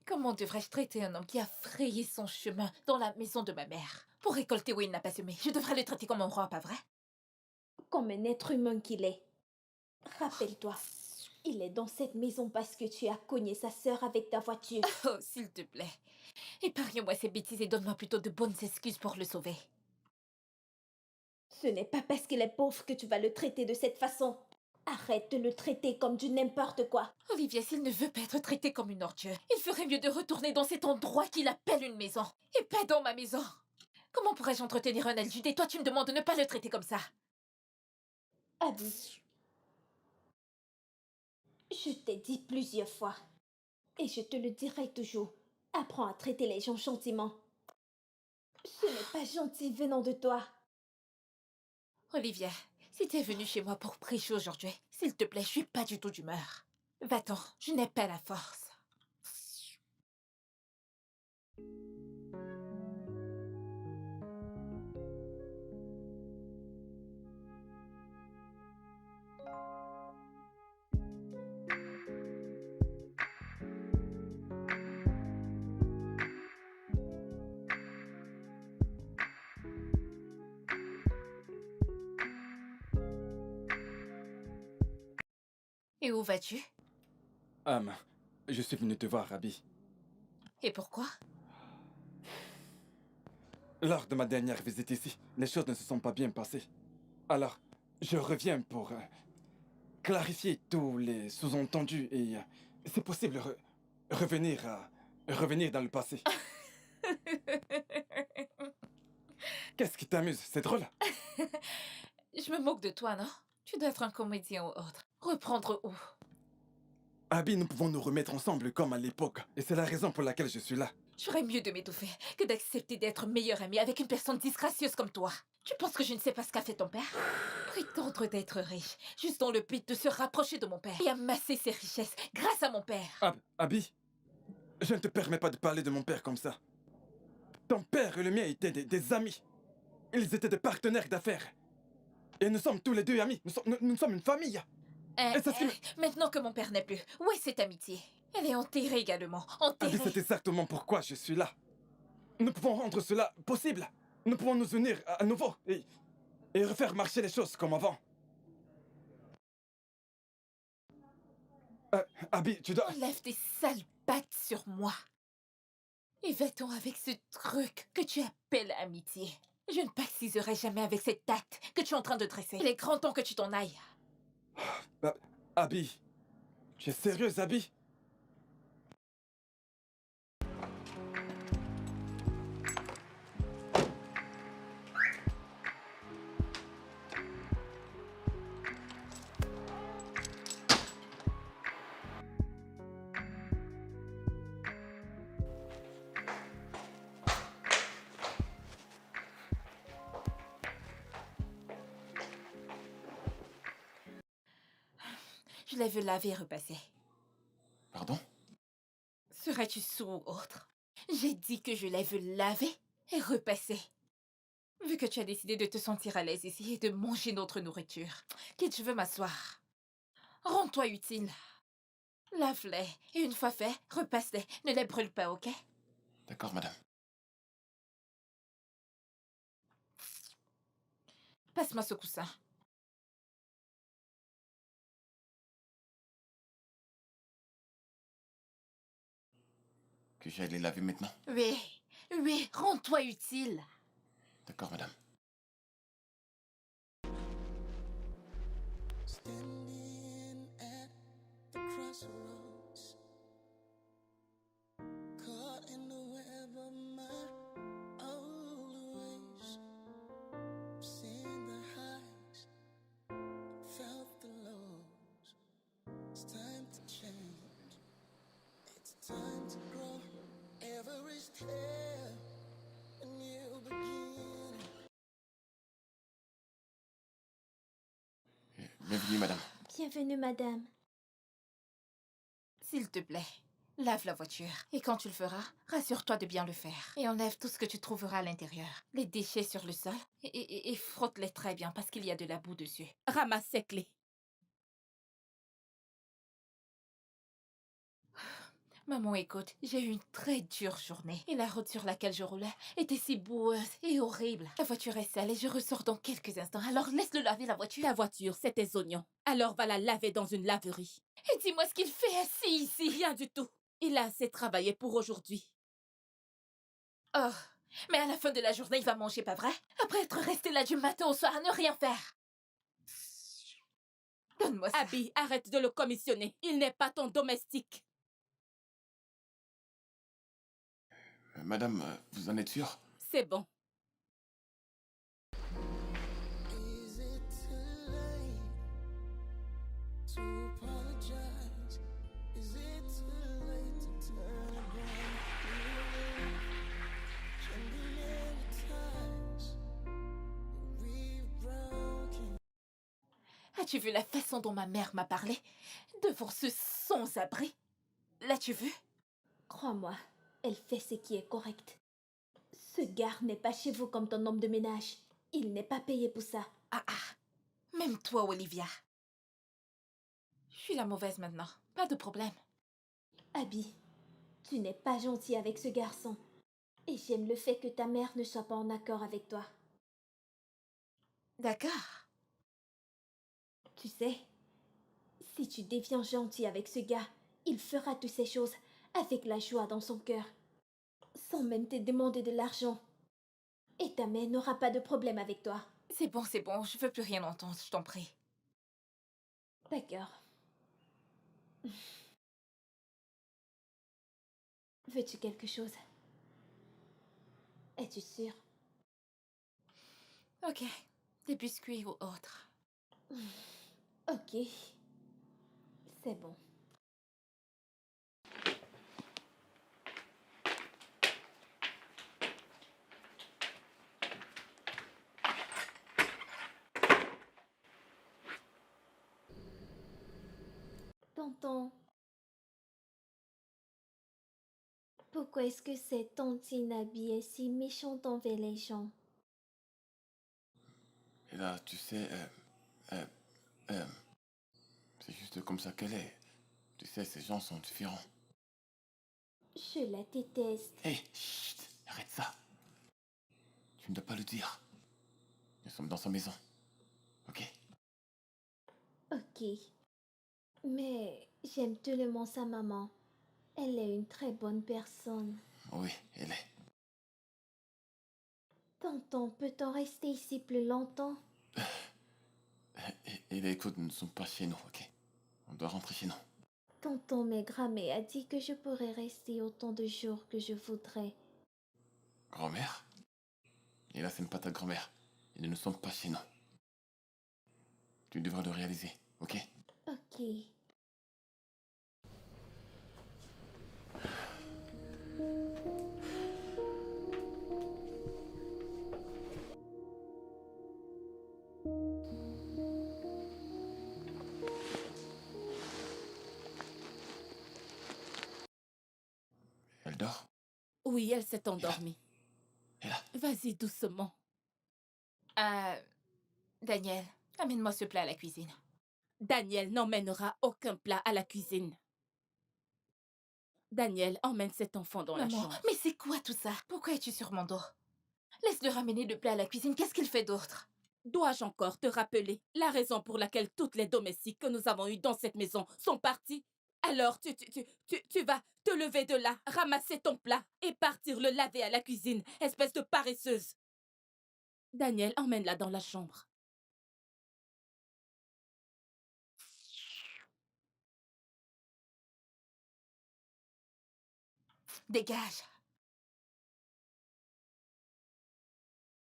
S1: Comment devrais-je traiter un homme qui a frayé son chemin dans la maison de ma mère pour récolter où il n'a pas semé? Je devrais le traiter comme un roi, pas vrai?
S6: Comme un être humain qu'il est. Rappelle-toi, il est dans cette maison parce que tu as cogné sa sœur avec ta voiture.
S1: Oh, s'il te plaît. Épargne-moi ces bêtises et donne-moi plutôt de bonnes excuses pour le sauver.
S6: Ce n'est pas parce qu'il est pauvre que tu vas le traiter de cette façon. Arrête de le traiter comme du n'importe quoi.
S1: Olivia, s'il ne veut pas être traité comme une ordure, il ferait mieux de retourner dans cet endroit qu'il appelle une maison, et pas dans ma maison. Comment pourrais-je entretenir un adulte et toi tu me demandes de ne pas le traiter comme ça?
S6: Abby, je t'ai dit plusieurs fois, et je te le dirai toujours, apprends à traiter les gens gentiment. Ce n'est pas gentil venant de toi.
S1: Olivia, si t'es venue chez moi pour prêcher aujourd'hui, s'il te plaît, je suis pas du tout d'humeur. Va-t'en, je n'ai pas la force. Et où vas-tu?
S4: Je suis venu te voir, Abby.
S1: Et pourquoi?
S4: Lors de ma dernière visite ici, les choses ne se sont pas bien passées. Alors, je reviens pour clarifier tous les sous-entendus et, c'est possible, revenir dans le passé. Qu'est-ce qui t'amuse? C'est drôle.
S1: Je me moque de toi, non? Tu dois être un comédien ou autre. Reprendre où?
S4: Abby, nous pouvons nous remettre ensemble comme à l'époque. Et c'est la raison pour laquelle je suis là.
S1: J'aurais mieux de m'étouffer que d'accepter d'être meilleure amie avec une personne disgracieuse comme toi. Tu penses que je ne sais pas ce qu'a fait ton père? Prétendre d'être riche, juste dans le but de se rapprocher de mon père et amasser ses richesses grâce à mon père.
S4: Abby, je ne te permets pas de parler de mon père comme ça. Ton père et le mien étaient des amis. Ils étaient des partenaires d'affaires. Et nous sommes tous les deux amis. Nous sommes une famille. Et c'est ce qui me-
S1: Maintenant que mon père n'est plus, où est cette amitié? Elle est enterrée également. Enterrée.
S4: Abby, c'est exactement pourquoi je suis là. Nous pouvons rendre cela possible. Nous pouvons nous unir à nouveau et refaire marcher les choses comme avant. Abby, tu dois...
S1: Enlève tes sales pattes sur moi. Et va-t'en avec ce truc que tu appelles amitié. Je ne pactiserai jamais avec cette tête que tu es en train de dresser. Il est grand temps que tu t'en ailles.
S4: Abby, tu es sérieuse, Abby?
S1: Je l'ai vu laver et repasser.
S2: Pardon?
S1: Serais-tu sourd ou autre? J'ai dit que je l'ai vu laver et repasser. Vu que tu as décidé de te sentir à l'aise ici et de manger notre nourriture, quitte, je veux m'asseoir. Rends-toi utile. Lave-les et une fois fait, repasse-les. Ne les brûle pas, ok?
S2: D'accord, madame.
S1: Passe-moi ce coussin.
S2: Que j'aille les laver maintenant?
S1: Oui, rends-toi utile.
S2: D'accord, madame.
S3: Standing at the crossroads, caught in the web of my old ways. Seen the highs, felt the lows. It's time to change. It's time to grow. Every step, a new beginning.
S2: Bienvenue, madame.
S6: Bienvenue, madame.
S1: S'il te plaît, lave la voiture. Et quand tu le feras, rassure-toi de bien le faire. Et enlève tout ce que tu trouveras à l'intérieur. Les déchets sur le sol. Et frotte-les très bien parce qu'il y a de la boue dessus.
S7: Ramasse ses clés.
S1: Maman, écoute, j'ai eu une très dure journée. Et la route sur laquelle je roulais était si boueuse et horrible. La voiture est sale et je ressors dans quelques instants. Alors laisse-le laver la voiture.
S7: Ta voiture, c'est tes oignons. Alors va la laver dans une laverie.
S1: Et dis-moi ce qu'il fait assis ici.
S7: Rien du tout. Il a assez travaillé pour aujourd'hui.
S1: Oh, mais à la fin de la journée, il va manger, pas vrai? Après être resté là du matin au soir à ne rien faire. Donne-moi ça.
S7: Abby, arrête de le commissionner. Il n'est pas ton domestique.
S2: Madame, vous en êtes sûre?
S7: C'est bon.
S3: Is it too late to apologize? Is it too late to turn around? Can we never
S1: As-tu vu la façon dont ma mère m'a parlé devant ce sans-abri? L'as-tu vu?
S6: Crois-moi, elle fait ce qui est correct. Ce gars n'est pas chez vous comme ton homme de ménage. Il n'est pas payé pour ça.
S1: Ah ah, même toi, Olivia. Je suis la mauvaise maintenant, pas de problème.
S6: Abby, tu n'es pas gentil avec ce garçon. Et j'aime le fait que ta mère ne soit pas en accord avec toi.
S1: D'accord.
S6: Tu sais, si tu deviens gentil avec ce gars, il fera toutes ces choses avec la joie dans son cœur, sans même te demander de l'argent. Et ta mère n'aura pas de problème avec toi.
S1: C'est bon, je veux plus rien entendre, je t'en prie.
S6: D'accord. Veux-tu quelque chose? Es-tu sûr?
S1: Ok, des biscuits ou autre.
S6: Ok. C'est bon. Tonton, pourquoi est-ce que cette tontine habillée est si méchante envers les gens?
S2: Et là, tu sais, euh, euh, c'est juste comme ça qu'elle est. Tu sais, ces gens sont différents.
S6: Je la déteste.
S2: Hé, chut, arrête ça. Tu ne dois pas le dire. Nous sommes dans sa maison. Ok?
S6: Ok. Mais j'aime tellement sa maman. Elle est une très bonne personne.
S2: Oui, elle est.
S6: Tonton, peut-on rester ici plus longtemps?
S2: Et les écoute, nous ne sommes pas chez nous, ok? On doit rentrer chez nous.
S6: Tonton Maigramé a dit que je pourrais rester autant de jours que je voudrais.
S2: Grand-mère? Et là, ce n'est pas ta grand-mère. Et nous ne sommes pas chez nous. Tu devras le réaliser, ok?
S6: Ok.
S2: Elle dort?
S7: Oui, elle s'est endormie.
S2: Et là?
S7: Vas-y doucement.
S1: Daniel, amène-moi ce plat à la cuisine.
S7: Daniel n'emmènera aucun plat à la cuisine. Daniel, emmène cet enfant dans la
S1: Maman,
S7: chambre.
S1: mais c'est quoi tout ça? Pourquoi es-tu sur mon dos? Laisse-le ramener le plat à la cuisine, qu'est-ce qu'il fait d'autre?
S7: Dois-je encore te rappeler la raison pour laquelle toutes les domestiques que nous avons eues dans cette maison sont parties? Alors tu vas te lever de là, ramasser ton plat et partir le laver à la cuisine, espèce de paresseuse. Daniel, emmène-la dans la chambre.
S1: Dégage.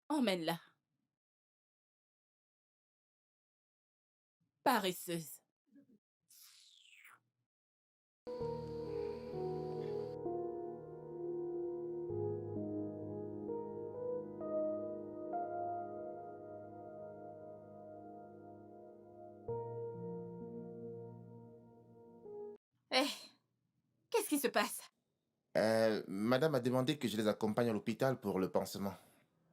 S7: Emmène-la. Paresseuse.
S1: Hé, qu'est-ce qui se passe?
S5: Madame a demandé que je les accompagne à l'hôpital pour le pansement.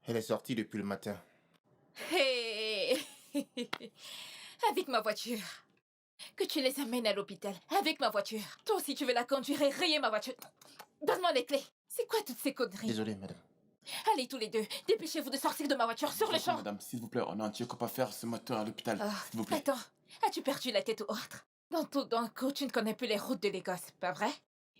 S5: Elle est sortie depuis le matin.
S1: Hé, avec ma voiture. Que tu les amènes à l'hôpital avec ma voiture. Toi aussi tu veux la conduire et rayer ma voiture. Donne-moi les clés. C'est quoi toutes ces conneries?
S5: Désolé, madame.
S1: Allez tous les deux, dépêchez-vous de sortir de ma voiture sur le champ.
S2: Madame, s'il vous plaît, on a un truc à faire ce matin à l'hôpital.
S1: Oh,
S2: S'il vous plaît.
S1: attends, as-tu perdu la tête ou autre? Dans tout d'un coup, tu ne connais plus les routes de l'Écosse, pas vrai?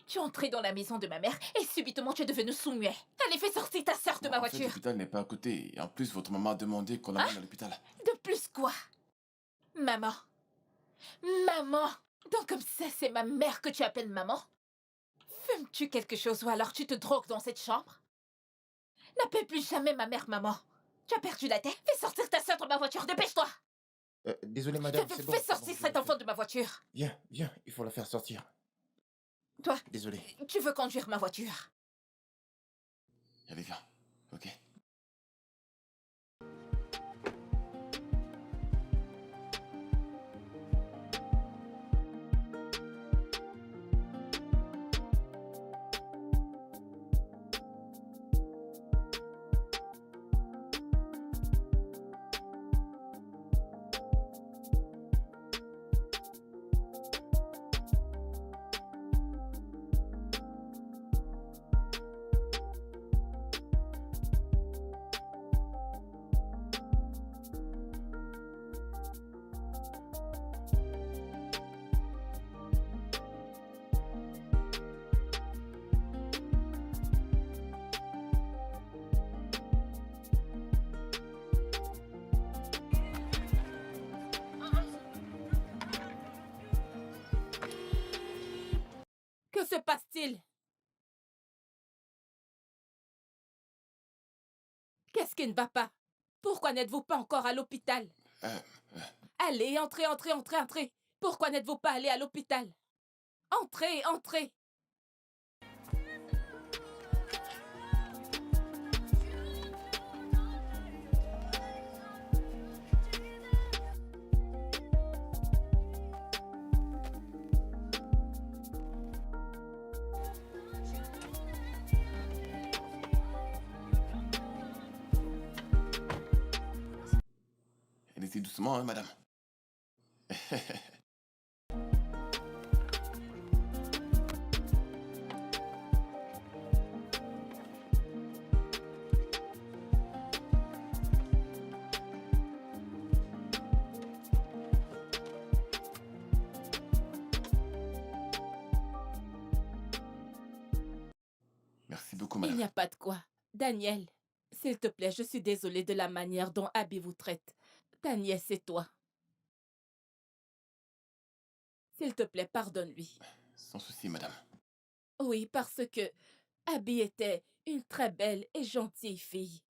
S1: Tu es entré dans la maison de ma mère et subitement tu es devenu sourd-muet. Allez, fais sortir ta sœur de ma
S2: En fait,
S1: voiture.
S2: l'hôpital n'est pas à côté. Et en plus, votre maman a demandé qu'on l'amène à l'hôpital.
S1: De plus quoi? Maman. Maman. Donc comme ça, c'est ma mère que tu appelles maman? Fumes-tu quelque chose ou alors tu te drogues dans cette chambre? N'appelle plus jamais ma mère maman. Tu as perdu la tête? Fais sortir ta sœur de ma voiture, dépêche-toi!
S5: Désolé, madame, c'est bon.
S1: Fais
S5: c'est bon,
S1: sortir
S5: je vais
S1: cet
S5: le
S1: enfant
S5: faire.
S1: de ma voiture.
S5: Viens, viens, il faut la faire sortir.
S1: Toi,
S5: Désolé.
S1: tu veux conduire ma voiture?
S2: Allez, viens. Ok.
S7: Que se passe-t-il? Qu'est-ce qui ne va pas? Pourquoi n'êtes-vous pas encore à l'hôpital?
S2: Euh,
S7: Allez, entrez, entrez, entrez, entrez. Pourquoi n'êtes-vous pas allé à l'hôpital? Entrez, entrez.
S2: allez-y doucement, hein, madame. Merci beaucoup,
S7: Il
S2: madame.
S7: n'y a pas de quoi. Daniel, s'il te plaît, je suis désolée de la manière dont Abby vous traite. Ta nièce et toi. S'il te plaît, pardonne-lui.
S2: Sans souci, madame.
S7: Oui, parce que Abby était une très belle et gentille fille.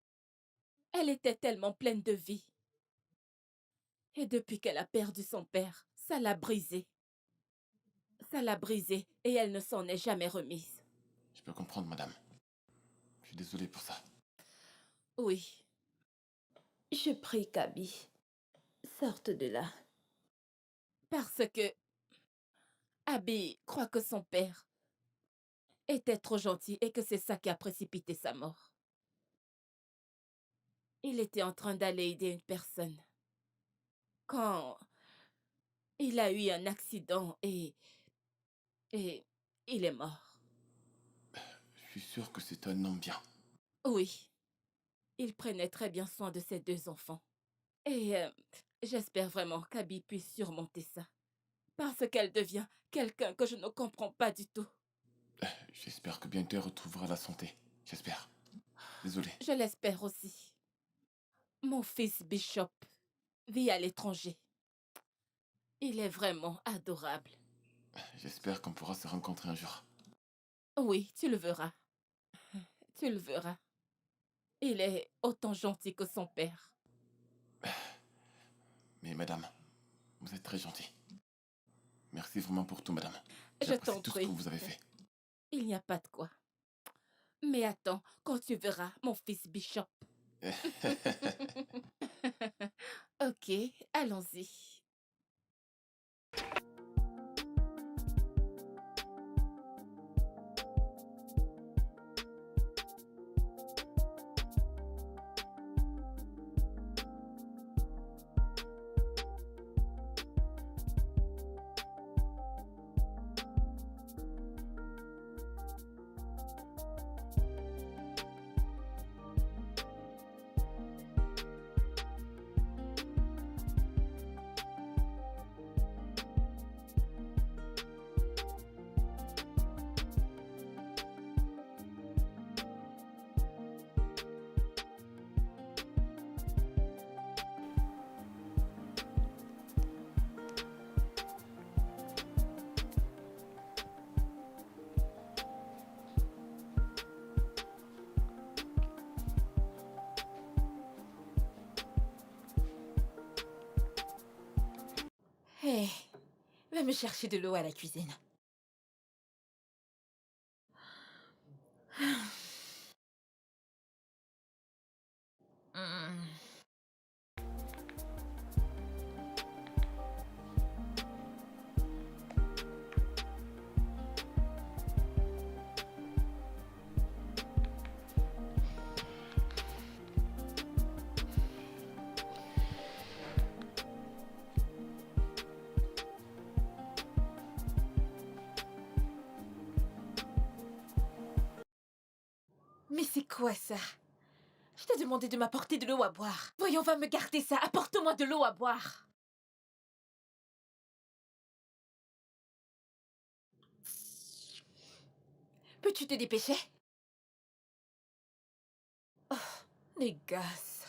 S7: Elle était tellement pleine de vie. Et depuis qu'elle a perdu son père, ça l'a brisée. Ça l'a brisée et elle ne s'en est jamais remise.
S2: Je peux comprendre, madame. Je suis désolé pour ça.
S7: Oui,
S6: Je prie qu'Abby sorte de là.
S7: parce que Abby croit que son père était trop gentil et que c'est ça qui a précipité sa mort. Il était en train d'aller aider une personne quand il a eu un accident et il est mort.
S2: Je suis sûr que c'est un homme bien.
S7: Oui, il prenait très bien soin de ses 2 enfants. Et j'espère vraiment qu'Abby puisse surmonter ça. Parce qu'elle devient quelqu'un que je ne comprends pas du tout.
S2: J'espère que bientôt elle retrouvera la santé. J'espère. Désolé.
S7: Je l'espère aussi. Mon fils Bishop vit à l'étranger. Il est vraiment adorable.
S2: J'espère qu'on pourra se rencontrer un jour.
S7: Oui, tu le verras. Tu le verras. Il est autant gentil que son père.
S2: Mais madame, vous êtes très gentille. Merci vraiment pour tout, madame.
S7: Je
S2: J'apprécie
S7: t'en
S2: tout ce que
S7: prie.
S2: vous avez fait.
S7: Il n'y a pas de quoi. Mais attends, quand tu verras mon fils Bishop. Ok, allons-y.
S1: Hé, va me chercher de l'eau à la cuisine. Hmm. Mais c'est quoi ça? Je t'ai demandé de m'apporter de l'eau à boire. Voyons, va me garder ça. Apporte-moi de l'eau à boire. Peux-tu te dépêcher? Oh, les gosses.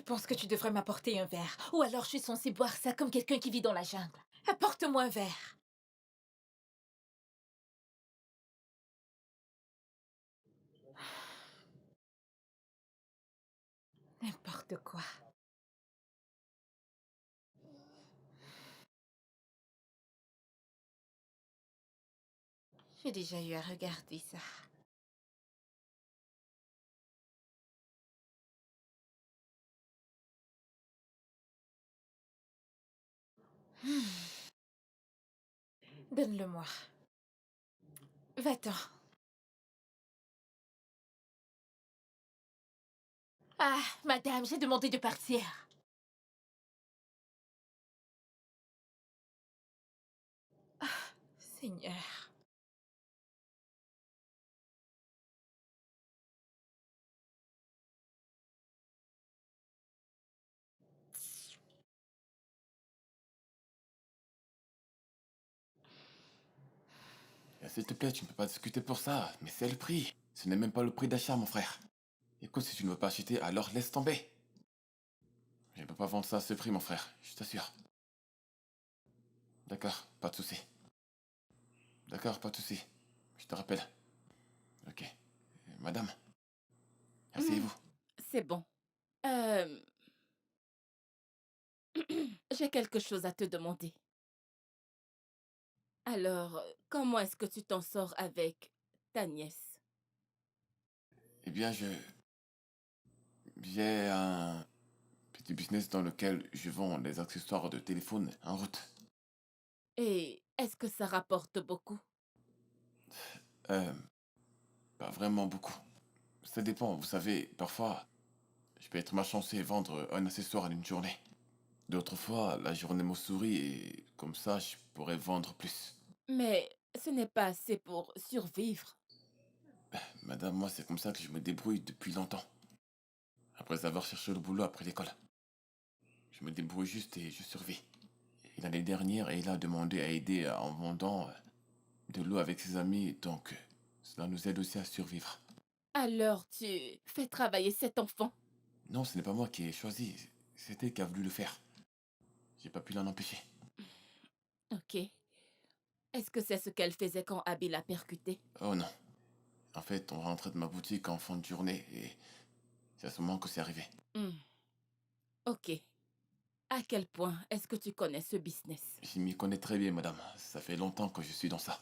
S1: Je pense que tu devrais m'apporter un verre. Ou alors je suis censée boire ça comme quelqu'un qui vit dans la jungle. Apporte-moi un verre. N'importe quoi. J'ai déjà eu à regarder ça. Donne-le-moi. Va-t'en. Ah, madame, j'ai demandé de partir. Seigneur.
S2: S'il te plaît, tu ne peux pas discuter pour ça. Mais c'est le prix. Ce n'est même pas le prix d'achat, mon frère. Écoute, si tu ne veux pas acheter, alors laisse tomber. Je ne peux pas vendre ça à ce prix, mon frère. Je t'assure. D'accord, pas de souci. D'accord, pas de souci. Je te rappelle. Ok. Madame,
S7: Hmm,
S2: asseyez-vous.
S7: c'est bon. Euh, J'ai quelque chose à te demander. Alors, comment est-ce que tu t'en sors avec ta nièce?
S2: Eh bien, j'ai un petit business dans lequel je vends des accessoires de téléphone en route.
S7: Et est-ce que ça rapporte beaucoup?
S2: Euh, Pas vraiment beaucoup. Ça dépend, vous savez, parfois, je peux être malchanceux et vendre un accessoire en une journée. D'autres fois, la journée me sourit et comme ça, je pourrais vendre plus.
S7: Mais ce n'est pas assez pour survivre.
S2: Madame, moi, c'est comme ça que je me débrouille depuis longtemps. Après avoir cherché le boulot après l'école. Je me débrouille juste et je survis. Et l'année dernière, il a demandé à aider en vendant de l'eau avec ses amis, donc cela nous aide aussi à survivre.
S7: Alors tu fais travailler cet enfant?
S2: Non, ce n'est pas moi qui ai choisi, c'est elle qui a voulu le faire. J'ai pas pu l'en empêcher.
S7: Ok. Est-ce que c'est ce qu'elle faisait quand Abby l'a percuté?
S2: Oh non. En fait, on rentrait de ma boutique en fin de journée et c'est à ce moment que c'est arrivé.
S7: Hmm, ok. À quel point est-ce que tu connais ce business?
S2: Je m'y connais très bien, madame. Ça fait longtemps que je suis dans ça.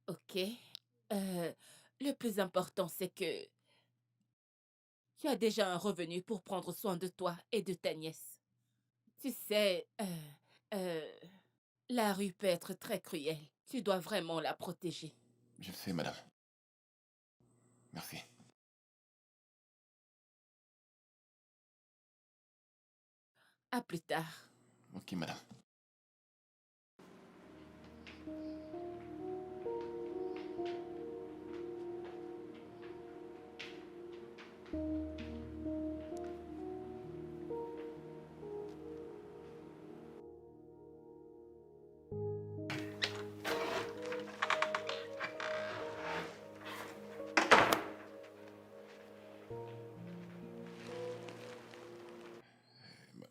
S7: Ok. Euh, le plus important, c'est que tu as déjà un revenu pour prendre soin de toi et de ta nièce. Tu sais, euh, la rue peut être très cruelle. Tu dois vraiment la protéger.
S2: Je le sais, madame. Merci.
S7: À plus tard.
S2: Ok, madame.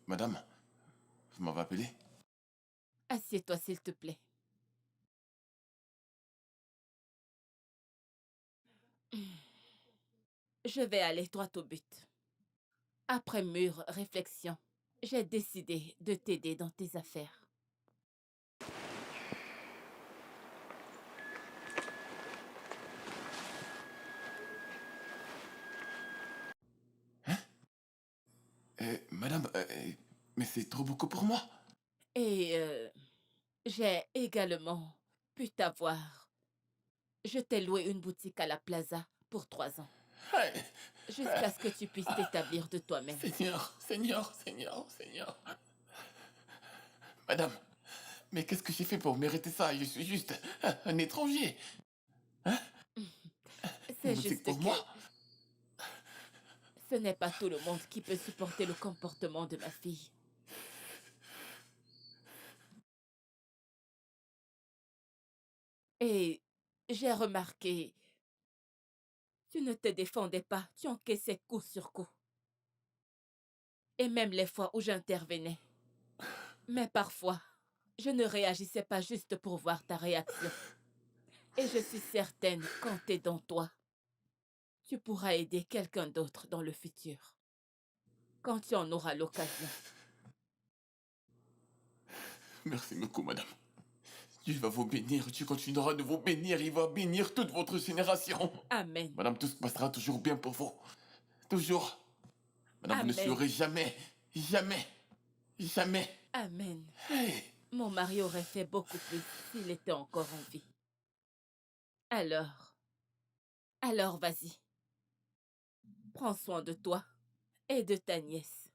S2: Madame, vous m'avez appelé?
S7: Assieds-toi, s'il te plaît. Je vais aller droit au but. Après mûre réflexion, j'ai décidé de t'aider dans tes affaires.
S2: Madame, mais c'est trop beaucoup pour moi.
S7: Et j'ai également pu t'avoir. Je t'ai loué une boutique à la Plaza pour 3 ans,
S2: Hey,
S7: jusqu'à ce que tu puisses t'établir de toi-même.
S2: Seigneur, Seigneur, Seigneur, Seigneur. Madame, mais qu'est-ce que j'ai fait pour mériter ça? Je suis juste un étranger. Une
S7: C'est
S2: boutique
S7: juste
S2: pour
S7: que
S2: moi?
S7: ce n'est pas tout le monde qui peut supporter le comportement de ma fille. Et j'ai remarqué, Tu ne te défendais pas, tu encaissais coup sur coup. Et même les fois où j'intervenais. Mais parfois, je ne réagissais pas juste pour voir ta réaction. Et je suis certaine qu'en t'aidant toi, tu pourras aider quelqu'un d'autre dans le futur. Quand tu en auras l'occasion.
S2: Merci beaucoup, madame. Dieu va vous bénir, Dieu continuera de vous bénir, il va bénir toute votre génération.
S7: Amen.
S2: Madame, tout se passera toujours bien pour vous. Toujours. Madame, vous ne
S7: Amen.
S2: serez jamais, jamais, jamais.
S7: Amen.
S2: Hey.
S7: Mon mari aurait fait beaucoup plus s'il était encore en vie. Alors vas-y. Prends soin de toi et de ta nièce.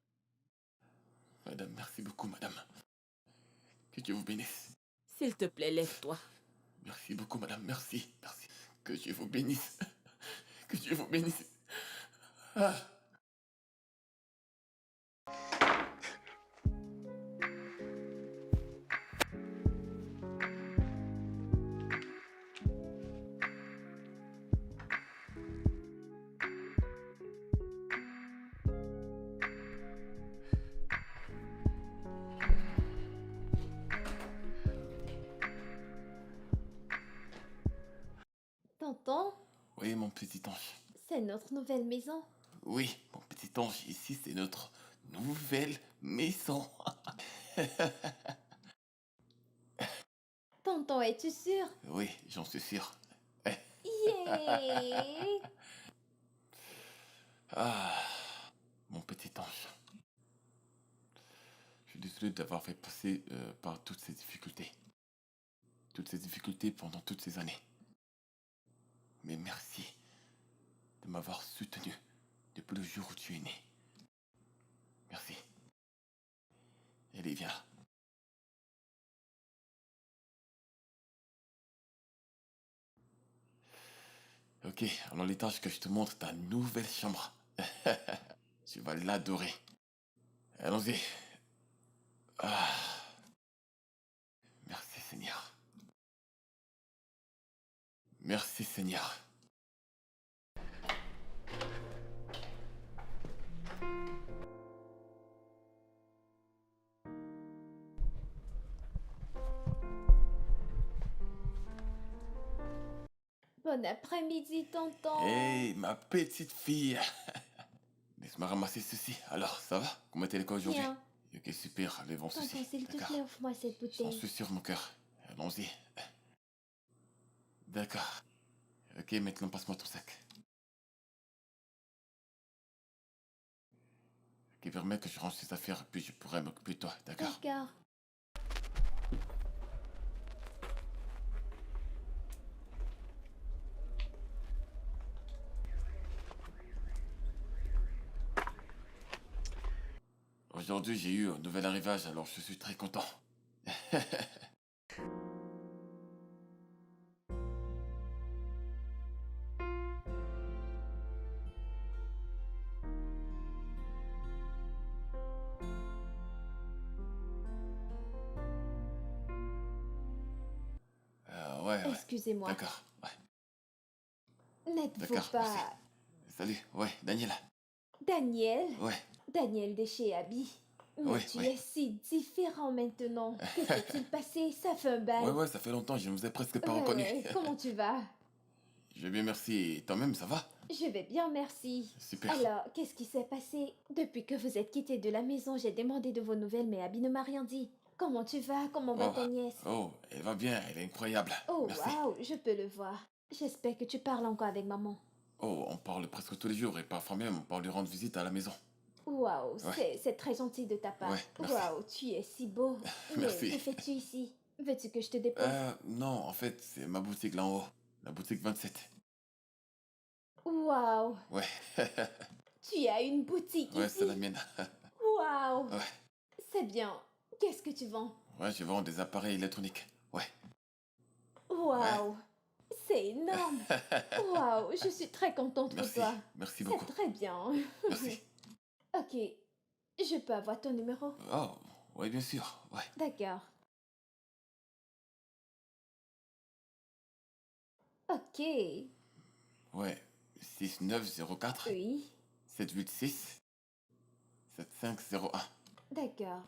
S2: Madame, merci beaucoup, madame. Que Dieu vous bénisse.
S7: S'il te plaît, lève-toi.
S2: Merci beaucoup, madame, merci, merci. Que Dieu vous bénisse. Que Dieu vous bénisse. Ah.
S6: Tonton,
S2: Oui, mon petit ange.
S6: c'est notre nouvelle maison.
S2: Oui, mon petit ange, ici, c'est notre nouvelle maison.
S6: Tonton, es-tu sûr?
S2: Oui, j'en suis sûr.
S6: Yeah!
S2: Ah, mon petit ange. Je suis désolé d'avoir fait passer par toutes ces difficultés. Toutes ces difficultés pendant toutes ces années. Mais merci de m'avoir soutenu depuis le jour où tu es né. Merci. Allez, viens là. Ok, alors l'étage que je te montre, ta nouvelle chambre. Tu vas l'adorer. Allons-y. Ah. Merci Seigneur. Merci Seigneur.
S6: Bon après-midi, tonton.
S2: Hey, ma petite fille. Laisse-moi ramasser ceci. Alors, ça va? Comment était l'école aujourd'hui?
S6: Bien.
S2: Ok, super. Levons
S6: Tonton,
S2: ceci.
S6: s'il te
S2: D'accord.
S6: plaît, offre-moi cette
S2: J'en
S6: bouteille.
S2: suis sûr, mon cœur. Allons-y. D'accord. Ok, maintenant passe-moi ton sac. Ok, permets que je range ces affaires, puis je pourrai m'occuper de toi, d'accord?
S6: D'accord.
S2: Aujourd'hui, j'ai eu un nouvel arrivage, alors je suis très content. Ouais.
S6: Excusez-moi.
S2: D'accord, ouais.
S6: N'êtes-vous
S2: D'accord,
S6: pas
S2: merci. Salut, ouais, Daniela.
S6: Daniel?
S2: Ouais.
S6: Daniel de chez Abby. Mais
S2: Oui,
S6: tu
S2: oui.
S6: es si différent maintenant. Que s'est-il passé? Ça fait un bail.
S2: Ouais, ça fait longtemps, je ne vous ai presque pas
S6: Ouais,
S2: reconnu.
S6: ouais. Comment tu vas?
S2: Je vais bien, merci. Et toi-même, ça va?
S6: Je vais bien, merci.
S2: Super.
S6: Alors, qu'est-ce qui s'est passé? Depuis que vous êtes quitté de la maison, j'ai demandé de vos nouvelles, mais Abby ne m'a rien dit. Comment tu vas? Comment va ta nièce?
S2: Oh, elle va bien, elle est incroyable.
S6: Oh,
S2: Merci.
S6: waouh, je peux le voir. J'espère que tu parles encore avec maman.
S2: Oh, on parle presque tous les jours et parfois même on part lui rendre visite à la maison.
S6: Waouh,
S2: Ouais.
S6: c'est très gentil de ta part.
S2: Ouais, merci.
S6: Waouh, tu es si beau.
S2: Merci.
S6: Mais que fais-tu ici? Veux-tu que je te dépose?
S2: Non, en fait, c'est ma boutique là en haut. La boutique 27.
S6: Waouh,
S2: Ouais.
S6: tu as une boutique
S2: Ouais,
S6: ici.
S2: c'est la mienne.
S6: Waouh,
S2: Ouais.
S6: c'est bien. Qu'est-ce que tu vends?
S2: Ouais, je vends des appareils électroniques. Ouais.
S6: Waouh, c'est énorme. Waouh, je suis très contente pour
S2: Merci.
S6: toi.
S2: Merci
S6: C'est
S2: beaucoup.
S6: très bien.
S2: Merci.
S6: Ok, je peux avoir ton numéro?
S2: Oh, ouais, bien sûr. Ouais.
S6: D'accord. Ok.
S2: Ouais. 6904
S6: Oui,
S2: 786 7501.
S6: d'accord.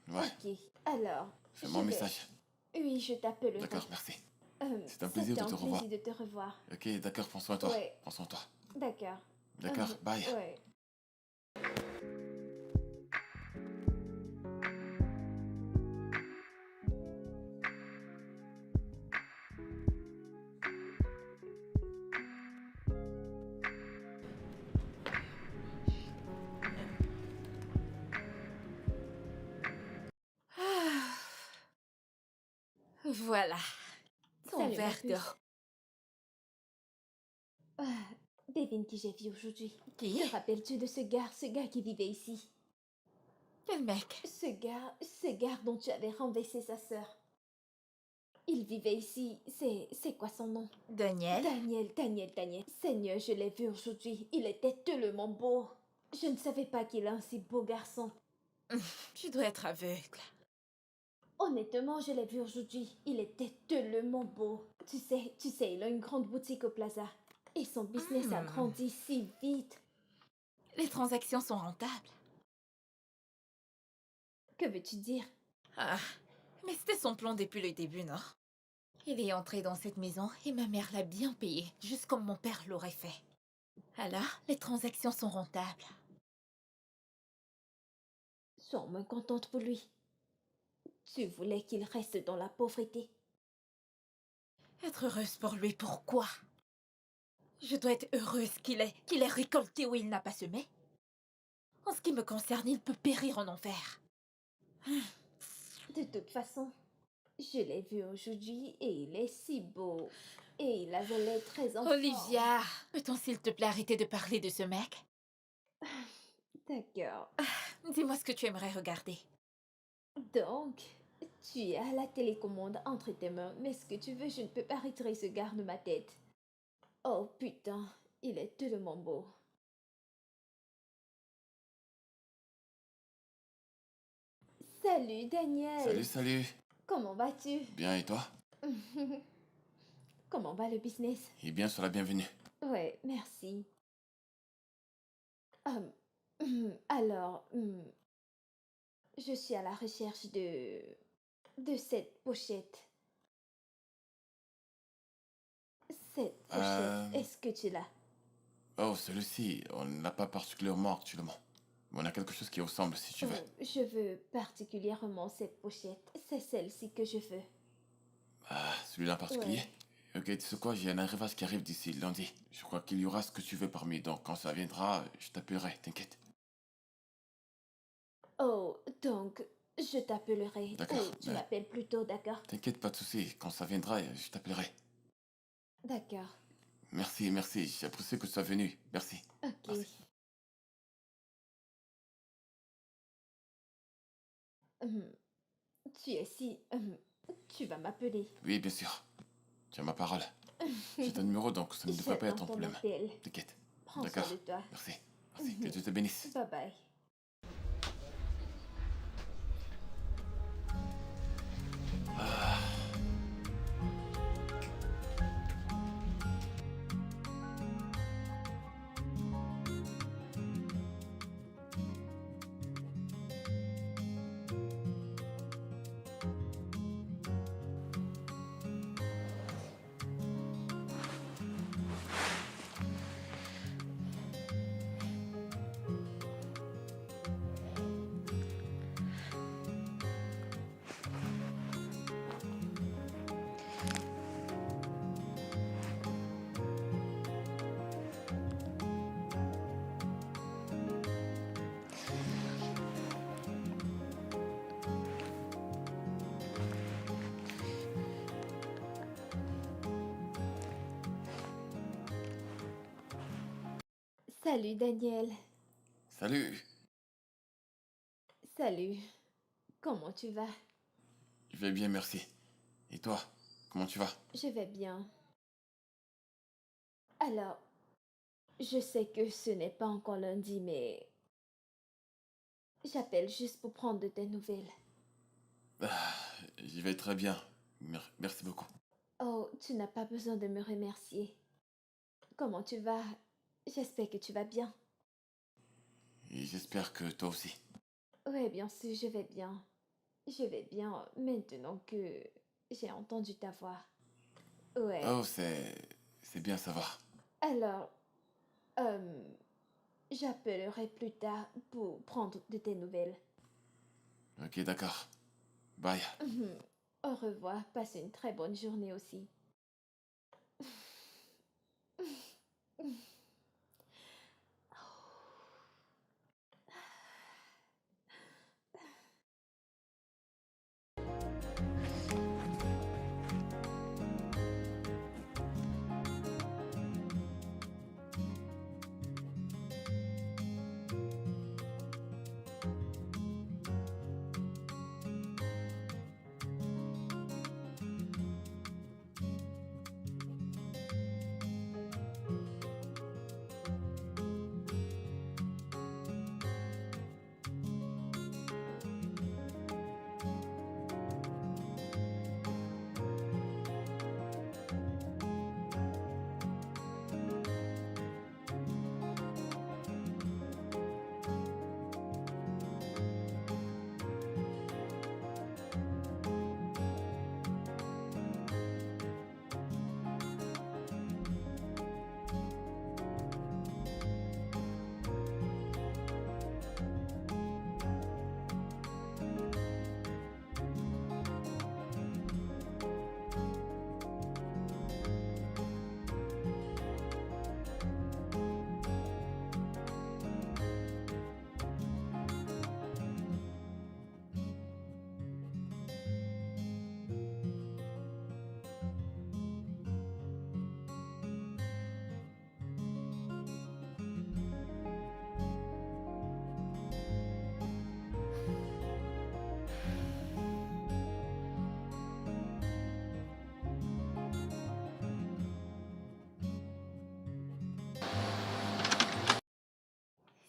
S2: Ouais,
S6: Ok, alors,
S2: fais-moi un message.
S6: Oui, je t'appellerai.
S2: D'accord, merci.
S6: Euh,
S2: C'est un plaisir de
S6: c'était
S2: te revoir.
S6: plaisir de te revoir.
S2: Ok, d'accord, prends soin de toi.
S6: Ouais.
S2: Prends soin de toi.
S6: D'accord.
S2: D'accord, bye.
S6: Ouais.
S1: Ah, voilà. Ton
S6: Salut, ma
S1: verre
S6: puce.
S1: d'eau.
S6: Ah, devine qui j'ai vu aujourd'hui.
S1: Qui?
S6: Te rappelles-tu de ce gars qui vivait ici?
S1: Quel mec?
S6: Ce gars dont tu avais renversé sa sœur. Il vivait ici. C'est quoi son nom?
S1: Daniel?
S6: Daniel. Seigneur, je l'ai vu aujourd'hui. Il était tellement beau. Je ne savais pas qu'il est un si beau garçon.
S1: Tu dois être aveugle.
S6: Honnêtement, je l'ai vu aujourd'hui. Il était tellement beau. Tu sais, il a une grande boutique au plaza. Et son business a grandi si vite.
S1: Les transactions sont rentables.
S6: Que veux-tu dire?
S1: Ah, mais c'était son plan depuis le début, non? Il est entré dans cette maison et ma mère l'a bien payé, juste comme mon père l'aurait fait. Alors, les transactions sont rentables.
S6: Sois au moins contente pour lui. Tu voulais qu'il reste dans la pauvreté.
S1: Être heureuse pour lui, pourquoi? Je dois être heureuse qu'il ait récolté où il n'a pas semé. En ce qui me concerne, il peut périr en enfer.
S6: De toute façon, je l'ai vu aujourd'hui et il est si beau. Et il avait l'air très en forme.
S1: Olivia, peut-on s'il te plaît arrêter de parler de ce mec?
S6: D'accord.
S1: Dis-moi ce que tu aimerais regarder.
S6: Donc, tu as la télécommande entre tes mains, mais ce que tu veux, je ne peux pas retirer ce gars de ma tête. Oh putain, il est tellement beau. Salut Daniel.
S2: Salut, salut.
S6: Comment vas-tu?
S2: Bien, et toi?
S6: Comment va le business?
S2: Et bien sur la bienvenue.
S6: Ouais, merci. Alors, je suis à la recherche de cette pochette. Cette pochette, est-ce que tu l'as?
S2: Oh, celui-ci, on n'a pas particulièrement actuellement. Mais on a quelque chose qui ressemble si tu veux.
S6: Je veux particulièrement cette pochette. C'est celle-ci que je veux.
S2: Ah, celui-là en particulier?
S6: Ouais.
S2: Ok, tu sais quoi, j'ai un arrivage qui arrive d'ici lundi. Je crois qu'il y aura ce que tu veux parmi, donc quand ça viendra, je t'appellerai, t'inquiète.
S6: Oh, donc, je t'appellerai.
S2: D'accord,
S6: Ou tu
S2: ouais.
S6: m'appelles plus tôt, d'accord?
S2: T'inquiète, pas de souci. Quand ça viendra, je t'appellerai.
S6: D'accord.
S2: Merci, merci. J'apprécie que tu sois venu. Merci.
S6: Ok.
S2: Merci.
S6: Hum, tu es si... tu vas m'appeler.
S2: Oui, bien sûr. Tu as ma parole. J'ai ton numéro, donc ça ne devrait pas être un
S6: J'attends ton
S2: problème.
S6: appel.
S2: T'inquiète.
S6: Prends
S2: D'accord.
S6: soin de toi.
S2: Merci. Merci. Que Dieu te bénisse.
S6: Bye bye. Salut Daniel.
S2: Salut.
S6: Salut. Comment tu vas?
S2: Je vais bien, merci. Et toi, comment tu vas?
S6: Je vais bien. Alors, je sais que ce n'est pas encore lundi, mais j'appelle juste pour prendre de tes nouvelles.
S2: Ah, j'y vais très bien. Merci beaucoup.
S6: Oh, tu n'as pas besoin de me remercier. Comment tu vas? J'espère que tu vas bien.
S2: Et j'espère que toi aussi.
S6: Ouais, bien sûr, je vais bien. Je vais bien maintenant que j'ai entendu ta voix. Ouais.
S2: Oh, c'est bien à savoir.
S6: Alors, euh, j'appellerai plus tard pour prendre de tes nouvelles.
S2: Ok, d'accord. Bye.
S6: Au revoir, passe une très bonne journée aussi.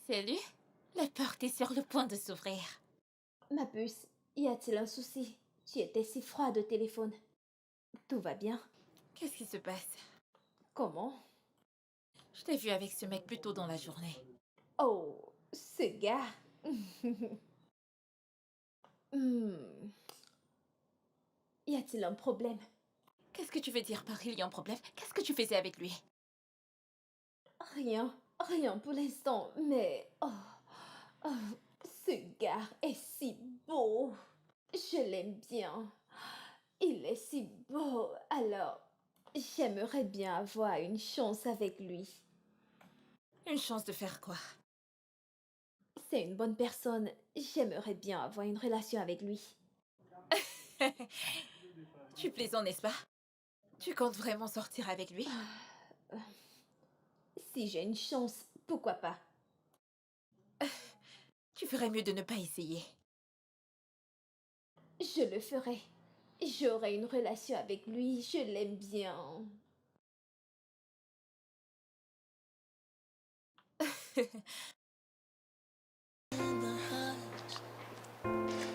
S1: Salut. La porte est sur le point de s'ouvrir.
S6: Ma puce, y a-t-il un souci? Tu étais si froide au téléphone. Tout va bien?
S1: Qu'est-ce qui se passe?
S6: Comment?
S1: Je t'ai vu avec ce mec plus tôt dans la journée.
S6: Oh, ce gars. Hmm. Y a-t-il un problème?
S1: Qu'est-ce que tu veux dire par il y a un problème? Qu'est-ce que tu faisais avec lui?
S6: Rien pour l'instant, mais... oh, ce gars est si beau. Je l'aime bien. Il est si beau, alors j'aimerais bien avoir une chance avec lui.
S1: Une chance de faire quoi?
S6: C'est une bonne personne. J'aimerais bien avoir une relation avec lui.
S1: Tu plaisantes, n'est-ce pas? Tu comptes vraiment sortir avec lui?
S6: Si j'ai une chance, pourquoi pas?
S1: Tu ferais mieux de ne pas essayer.
S6: Je le ferai. J'aurai une relation avec lui, je l'aime bien.
S3: In the highs,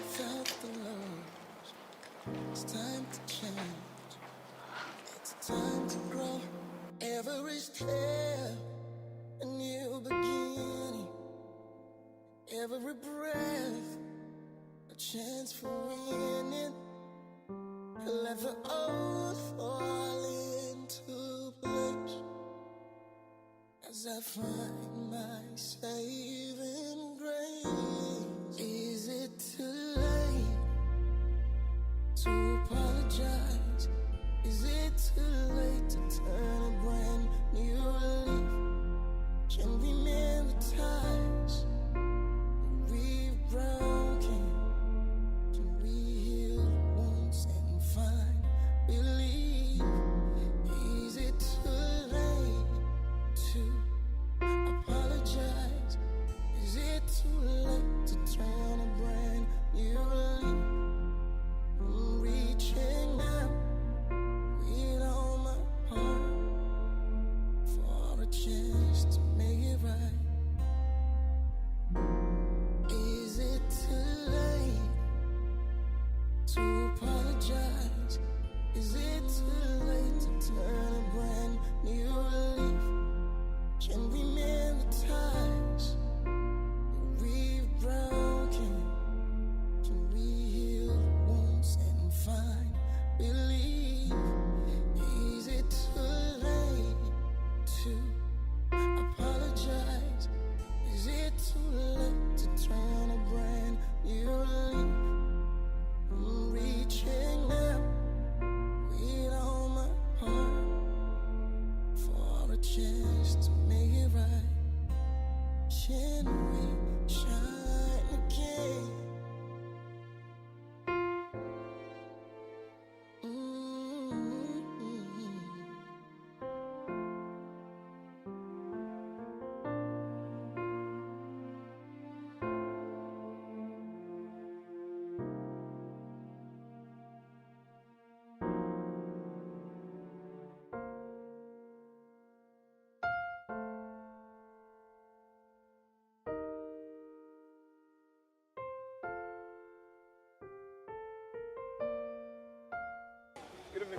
S3: felt the lows. It's time to change. It's time to grow. Every step, a new beginning. Every breath, a chance for winning. Let the old fall into place as I find my saving grace. Is it too late to apologize? Is it too late to turn a brand new leaf? Can we mend the ties we've broken? Can we heal the wounds and find belief? Is it too late to apologize? Is it too late to turn a brand new leaf? I'm reaching out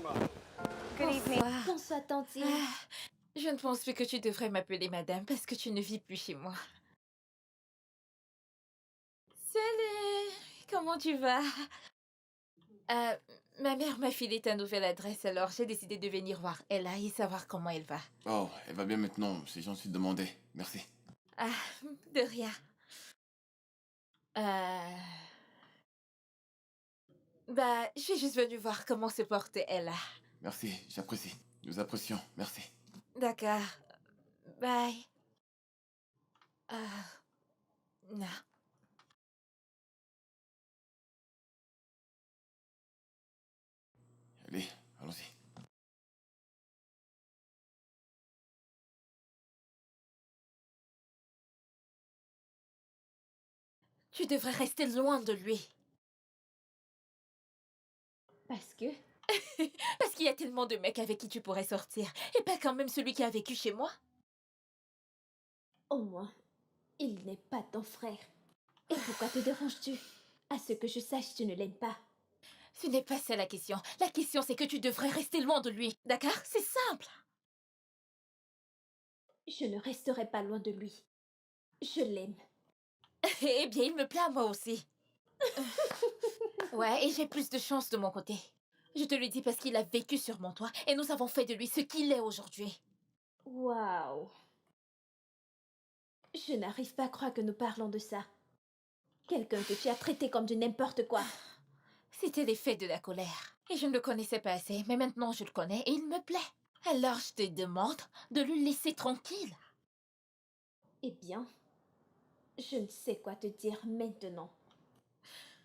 S8: Good evening.
S1: Bonsoir.
S6: Bonsoir, Tantine.
S1: Ah, je ne pense plus que tu devrais m'appeler madame parce que tu ne vis plus chez moi. Salut, comment tu vas? Euh, Ma mère m'a filé ta nouvelle adresse, alors j'ai décidé de venir voir Ella et savoir comment elle va.
S2: Oh, elle va bien maintenant, c'est gentil de demander. Merci.
S1: Ah, de rien. Euh... Bah, je suis juste venue voir comment se porte Ella.
S2: Merci, j'apprécie. Nous apprécions, merci.
S1: D'accord. Bye. Non.
S2: Allez, allons-y.
S1: Tu devrais rester loin de lui.
S6: Parce que
S1: Parce qu'il y a tellement de mecs avec qui tu pourrais sortir. Et pas quand même celui qui a vécu chez moi.
S6: au moins, il n'est pas ton frère. Et pourquoi te déranges-tu? À ce que je sache, tu ne l'aimes pas.
S1: Ce n'est pas ça la question. La question, c'est que tu devrais rester loin de lui. D'accord? C'est simple.
S6: Je ne resterai pas loin de lui. Je l'aime.
S1: Eh bien, il me plaît à moi aussi. Ouais, et j'ai plus de chance de mon côté. Je te le dis parce qu'il a vécu sur mon toit et nous avons fait de lui ce qu'il est aujourd'hui.
S6: Waouh. Je n'arrive pas à croire que nous parlons de ça. Quelqu'un que tu as traité comme du n'importe quoi.
S1: C'était l'effet de la colère. Et je ne le connaissais pas assez, mais maintenant je le connais et il me plaît. Alors je te demande de le laisser tranquille.
S6: Eh bien, je ne sais quoi te dire maintenant.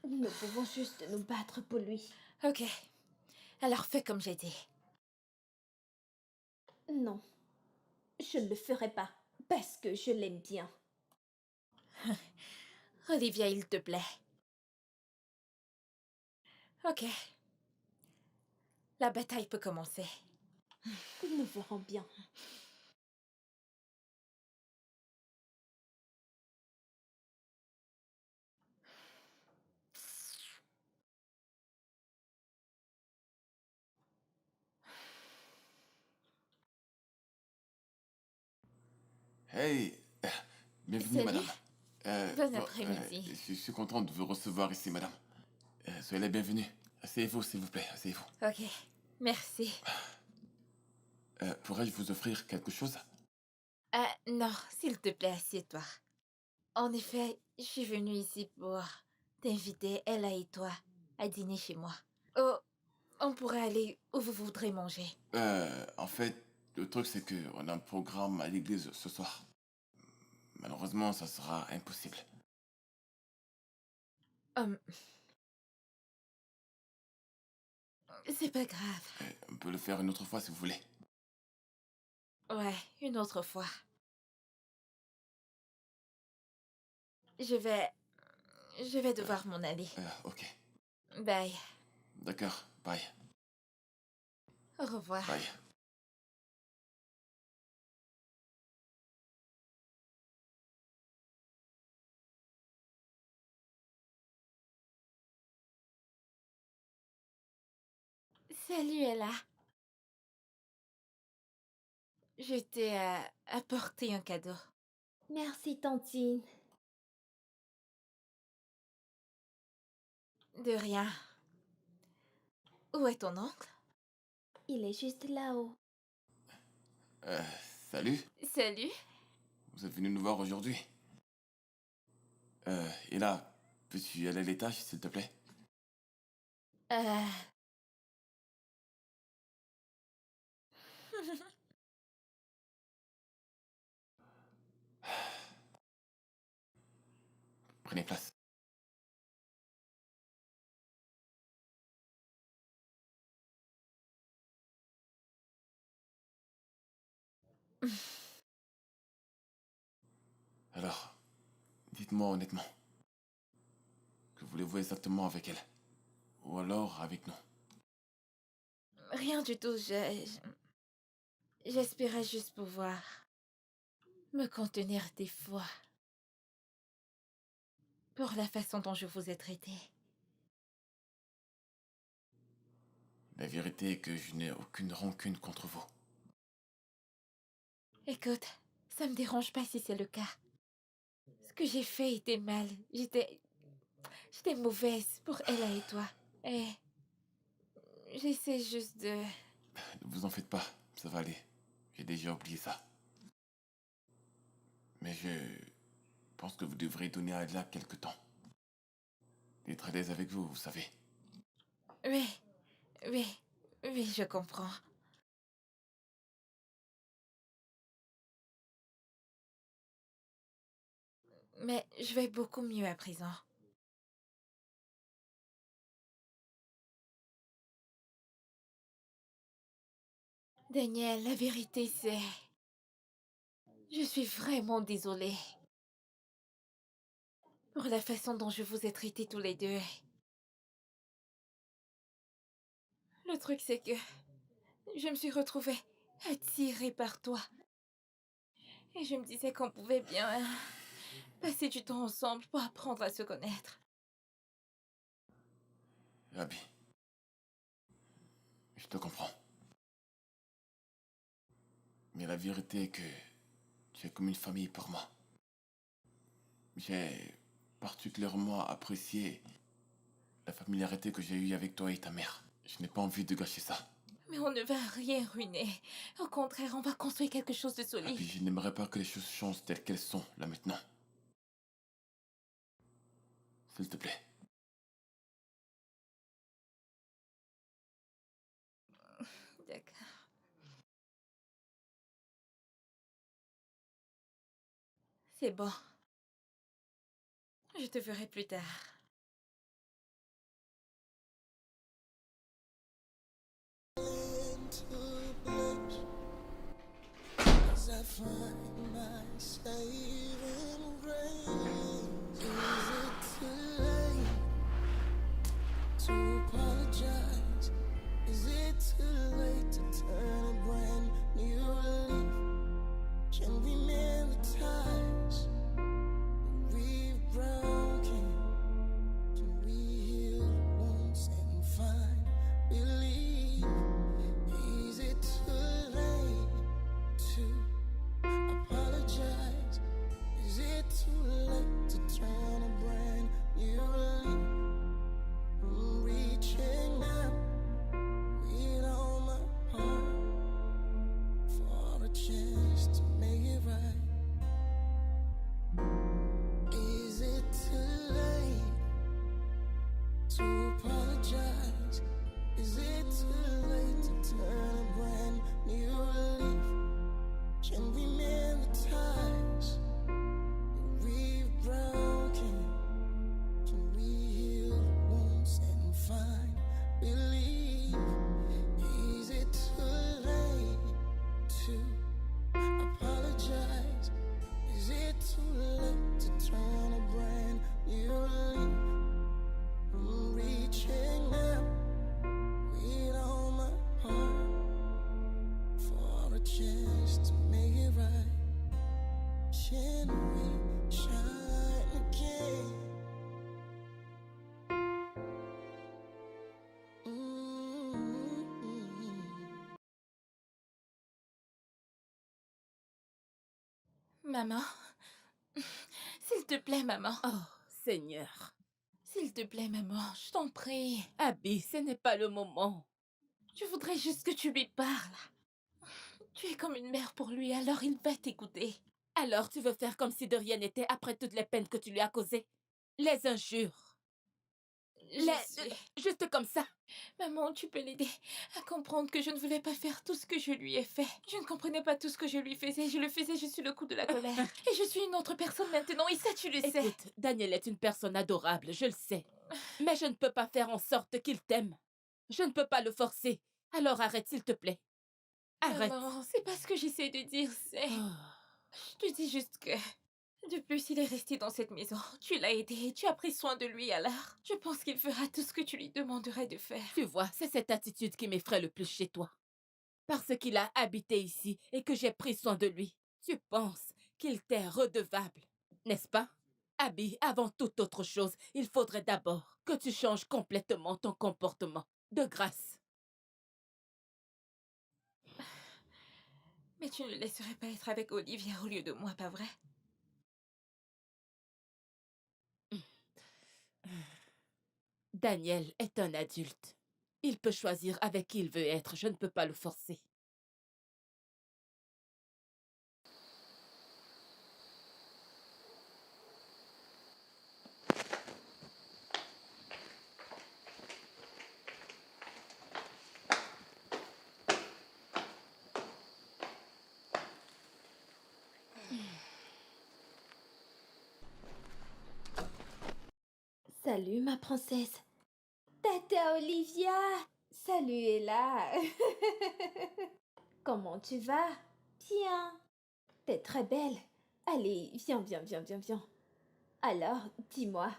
S6: Nous pouvons juste nous battre pour lui.
S1: Ok. Alors fais comme j'ai dit.
S6: Non, je ne le ferai pas. Parce que je l'aime bien.
S1: Olivia, il te plaît. Ok. La bataille peut commencer.
S6: Nous verrons bien.
S2: Hey, bienvenue,
S1: Salut.
S2: madame.
S1: Bon après-midi.
S2: Je suis content de vous recevoir ici, madame. Soyez la bienvenue. Asseyez-vous, s'il vous plaît, asseyez-vous.
S1: Ok. Merci.
S2: Pourrais-je vous offrir quelque chose?
S1: Ah, non, s'il te plaît, assieds-toi. En effet, je suis venue ici pour t'inviter, Ella et toi, à dîner chez moi. Oh, on pourrait aller où vous voudrez manger.
S2: En fait, le truc, c'est qu'on a un programme à l'église ce soir. Malheureusement, ça sera impossible.
S1: Hum, c'est pas grave.
S2: On peut le faire une autre fois si vous voulez.
S1: Ouais, une autre fois. Je vais... Je vais devoir m'en aller.
S2: Ok.
S1: Bye.
S2: D'accord, bye.
S1: Au revoir.
S2: Bye.
S1: Salut, Ella. Je t'ai apporté un cadeau.
S6: Merci, Tantine.
S1: De rien. Où est ton oncle?
S6: Il est juste là-haut.
S2: Euh, Salut.
S1: Salut.
S2: Vous êtes venu nous voir aujourd'hui. Et là, peux-tu aller à l'étage, s'il te plaît?
S1: Euh...
S2: Prenez place. Alors, dites-moi honnêtement. Que voulez-vous exactement avec elle? Ou alors avec nous?
S1: Rien du tout, j'espérais juste pouvoir me contenir des fois. Pour la façon dont je vous ai traité.
S2: La vérité est que je n'ai aucune rancune contre vous.
S1: Écoute, ça me dérange pas si c'est le cas. Ce que j'ai fait était mal. J'étais mauvaise pour Ella et toi. Et j'essaie juste de...
S2: Ne vous en faites pas, ça va aller. J'ai déjà oublié ça. Mais je pense que vous devrez donner à Ella quelque temps. D'être à l'aise avec vous, vous savez.
S1: Oui, oui, oui, je comprends. Mais je vais beaucoup mieux à présent. Daniel, la vérité c'est... Je suis vraiment désolée pour la façon dont je vous ai traités tous les deux. Le truc c'est que je me suis retrouvée attirée par toi. Et je me disais qu'on pouvait bien passer du temps ensemble pour apprendre à se connaître.
S2: Abby, je te comprends. Mais la vérité est que tu es comme une famille pour moi. J'ai particulièrement apprécié la familiarité que j'ai eue avec toi et ta mère. Je n'ai pas envie de gâcher ça.
S1: Mais on ne va rien ruiner. Au contraire, on va construire quelque chose de solide.
S2: Abby, je n'aimerais pas que les choses changent telles qu'elles sont, là maintenant. S'il te plaît.
S1: D'accord. C'est bon. Je te verrai plus tard.
S3: Into blush as I find myself in grace. Is it too late to apologize? Is it too late to turn a brand new leaf? Can we mend the ties we've broken? Can we heal the wounds and find belief? Is it too late to apologize? Is it too late to turn a brand new leaf? I'm reaching out with all my heart for a chance to make it right. Is it too late to apologize? Is it too late to turn a brand new leaf? Can we mend the ties that we've broken? Can we heal the wounds and find belief? Is it too late to apologize? Is it too late to turn a brand new leaf? I'm reaching out with all my heart for a chance to make it right. Can we shine again?
S1: Maman. S'il te plaît, maman.
S7: Oh, Seigneur.
S1: S'il te plaît, maman, je t'en prie.
S7: Abby, ce n'est pas le moment.
S1: Je voudrais juste que tu lui parles. Tu es comme une mère pour lui, alors il va t'écouter.
S7: Alors tu veux faire comme si de rien n'était après toutes les peines que tu lui as causées? Les injures. Juste comme ça.
S1: Maman, tu peux l'aider à comprendre que je ne voulais pas faire tout ce que je lui ai fait. Je ne comprenais pas tout ce que je lui faisais. Je le faisais juste sur le coup de la colère. Et je suis une autre personne maintenant, et ça, tu le sais.
S7: Écoute, Daniel est une personne adorable, je le sais. Mais je ne peux pas faire en sorte qu'il t'aime. Je ne peux pas le forcer. Alors arrête, s'il te plaît. Arrête.
S1: Maman, c'est pas ce que j'essaie de dire, c'est...
S7: Oh.
S1: Je te dis juste que... De plus, il est resté dans cette maison. Tu l'as aidé, tu as pris soin de lui, alors je pense qu'il fera tout ce que tu lui demanderais de faire.
S7: Tu vois, c'est cette attitude qui m'effraie le plus chez toi. Parce qu'il a habité ici et que j'ai pris soin de lui. Tu penses qu'il t'est redevable, n'est-ce pas? Abby, avant toute autre chose, il faudrait d'abord que tu changes complètement ton comportement. De grâce.
S1: Mais tu ne le laisserais pas être avec Olivia au lieu de moi, pas vrai?
S7: Daniel est un adulte. Il peut choisir avec qui il veut être. Je ne peux pas le forcer.
S6: Salut, ma princesse. Tata Olivia. Salut, Ella. Comment tu vas? Bien. T'es très belle. Allez, viens, viens, viens, viens, viens. Alors, dis-moi,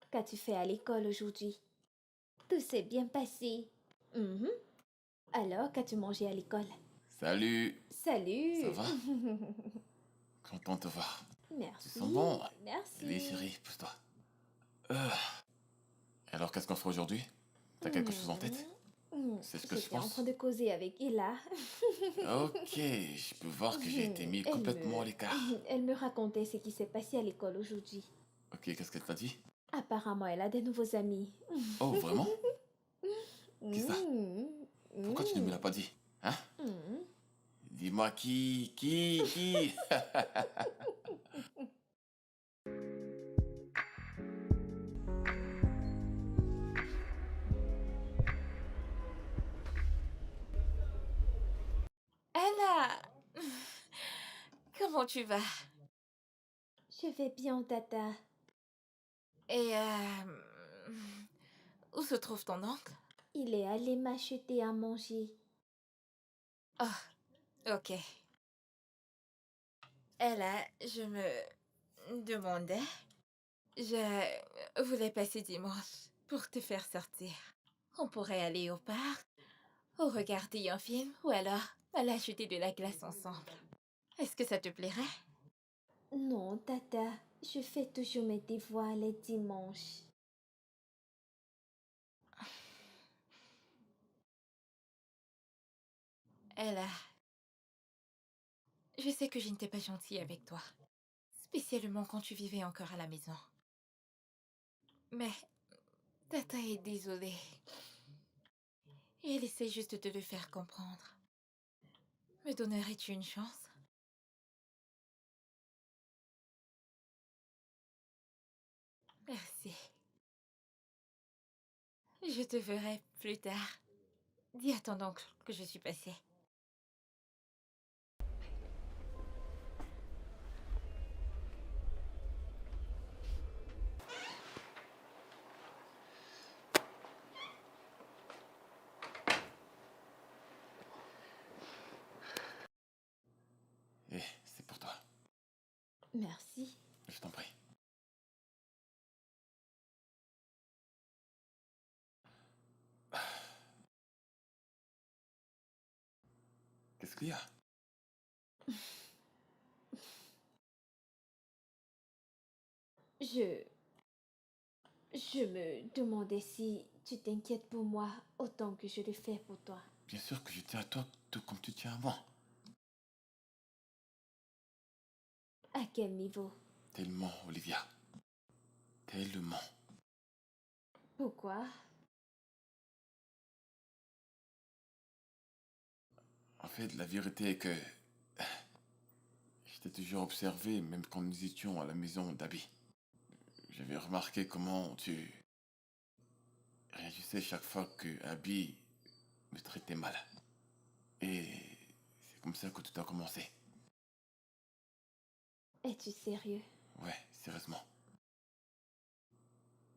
S6: qu'as-tu fait à l'école aujourd'hui? Tout s'est bien passé. Mhm. Alors, qu'as-tu mangé à l'école?
S2: Salut.
S6: Salut.
S2: Ça va? Content de te voir. Tu
S6: Merci.
S2: sens bon?
S6: Merci.
S2: Allez, chérie, pousse-toi. Alors, qu'est-ce qu'on fera aujourd'hui? T'as quelque chose en tête? C'est ce que je
S6: J'étais en
S2: pense.
S6: train de causer avec Ella.
S2: Ok, je peux voir que j'ai été mis
S6: Elle
S2: complètement
S6: me...
S2: à l'écart.
S6: Elle me racontait ce qui s'est passé à l'école aujourd'hui.
S2: Ok, qu'est-ce qu'elle t'a dit?
S6: Apparemment, elle a des nouveaux amis.
S2: Oh, vraiment? Qui ça?
S6: Mm,
S2: Pourquoi tu ne me l'as pas dit? Hein?
S6: mm.
S2: Dis-moi qui?
S1: Ella! Comment tu vas?
S6: Je vais bien, Tata.
S1: Et où se trouve ton oncle?
S6: Il est allé m'acheter à manger.
S1: Oh, ok. Ella, je me demandais, je voulais passer dimanche pour te faire sortir. On pourrait aller au parc, ou regarder un film, ou alors aller acheter de la glace ensemble. Est-ce que ça te plairait?
S6: Non, Tata. Je fais toujours mes devoirs les dimanches.
S1: Ella, je sais que je n'étais pas gentille avec toi, spécialement quand tu vivais encore à la maison. Mais Tata est désolée. Et elle essaie juste de le faire comprendre. Me donnerais-tu une chance? Merci. Je te verrai plus tard. Dis à ton oncle que je suis passée.
S2: Eh, c'est pour toi.
S6: Merci.
S2: Je t'en prie. Qu'est-ce qu'il y a?
S6: Je... Je me demandais si tu t'inquiètes pour moi autant que je le fais pour toi.
S2: Bien sûr que je tiens à toi tout comme tu tiens à moi.
S6: À quel niveau?
S2: Tellement, Olivia. Tellement.
S6: Pourquoi?
S2: En fait, la vérité est que je t'ai toujours observé, même quand nous étions à la maison d'Abby. J'avais remarqué comment tu réagissais chaque fois que Abby me traitait mal. Et c'est comme ça que tout a commencé.
S6: Es-tu sérieux?
S2: Ouais, sérieusement.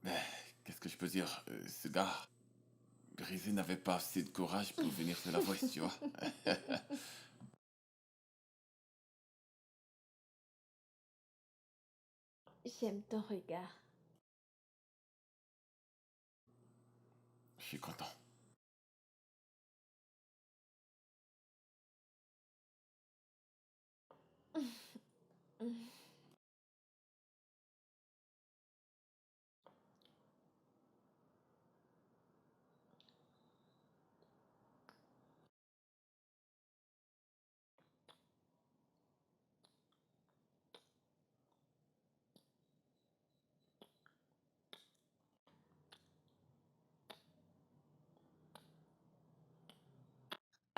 S2: Mais qu'est-ce que je peux dire? Ce gars, Grisé n'avait pas assez de courage pour venir te l'avouer, tu vois.
S6: J'aime ton regard.
S2: Je suis content.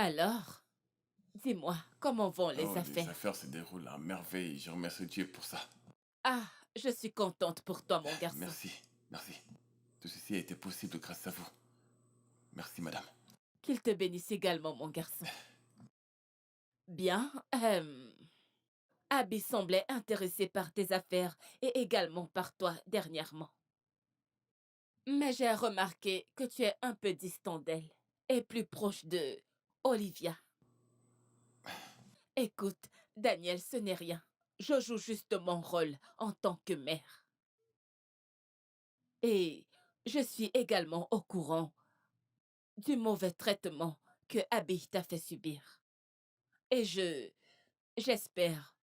S7: Alors, dis-moi, comment vont les
S2: Oh, les
S7: affaires?
S2: affaires se déroulent à merveille. Je remercie Dieu pour ça.
S7: Ah, je suis contente pour toi, mon garçon.
S2: Merci, merci. Tout ceci a été possible grâce à vous. Merci, madame.
S7: Qu'il te bénisse également, mon garçon. Bien, Abby semblait intéressé par tes affaires et également par toi dernièrement. Mais j'ai remarqué que tu es un peu distant d'elle et plus proche de Olivia. Écoute, Daniel, ce n'est rien. Je joue juste mon rôle en tant que mère. Et je suis également au courant du mauvais traitement que Abby t'a fait subir. Et j'espère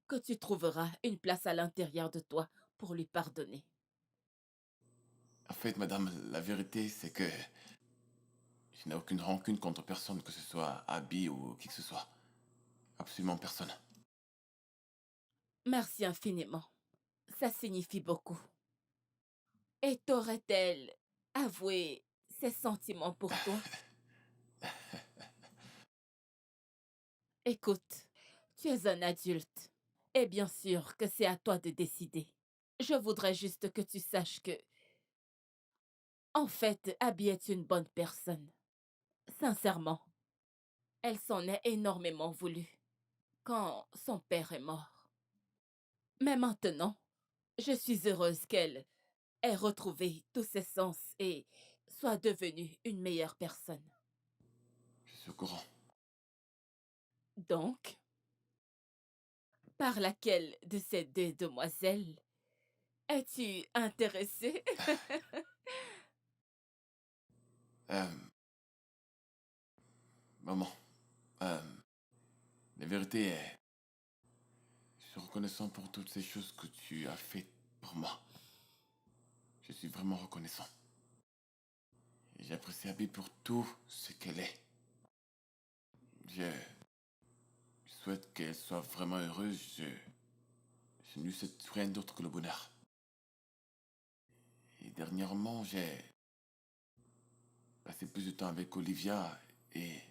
S7: que tu trouveras une place à l'intérieur de toi pour lui pardonner.
S2: En fait, madame, la vérité, c'est que je n'ai aucune rancune contre personne, que ce soit Abby ou qui que ce soit. Absolument personne.
S7: Merci infiniment. Ça signifie beaucoup. Et t'aurait-elle avoué ses sentiments pour toi? Écoute, tu es un adulte. Et bien sûr que c'est à toi de décider. Je voudrais juste que tu saches que, en fait, Abby est une bonne personne. Sincèrement, elle s'en est énormément voulu quand son père est mort. Mais maintenant, je suis heureuse qu'elle ait retrouvé tous ses sens et soit devenue une meilleure personne.
S2: Je suis au courant.
S7: Donc, par laquelle de ces deux demoiselles es-tu intéressée?
S2: Euh... Maman, la vérité est... Je suis reconnaissant pour toutes ces choses que tu as faites pour moi. Je suis vraiment reconnaissant. Et j'apprécie Abby pour tout ce qu'elle est. Je souhaite qu'elle soit vraiment heureuse. Je ne lui souhaite rien d'autre que le bonheur. Et dernièrement, j'ai passé plus de temps avec Olivia et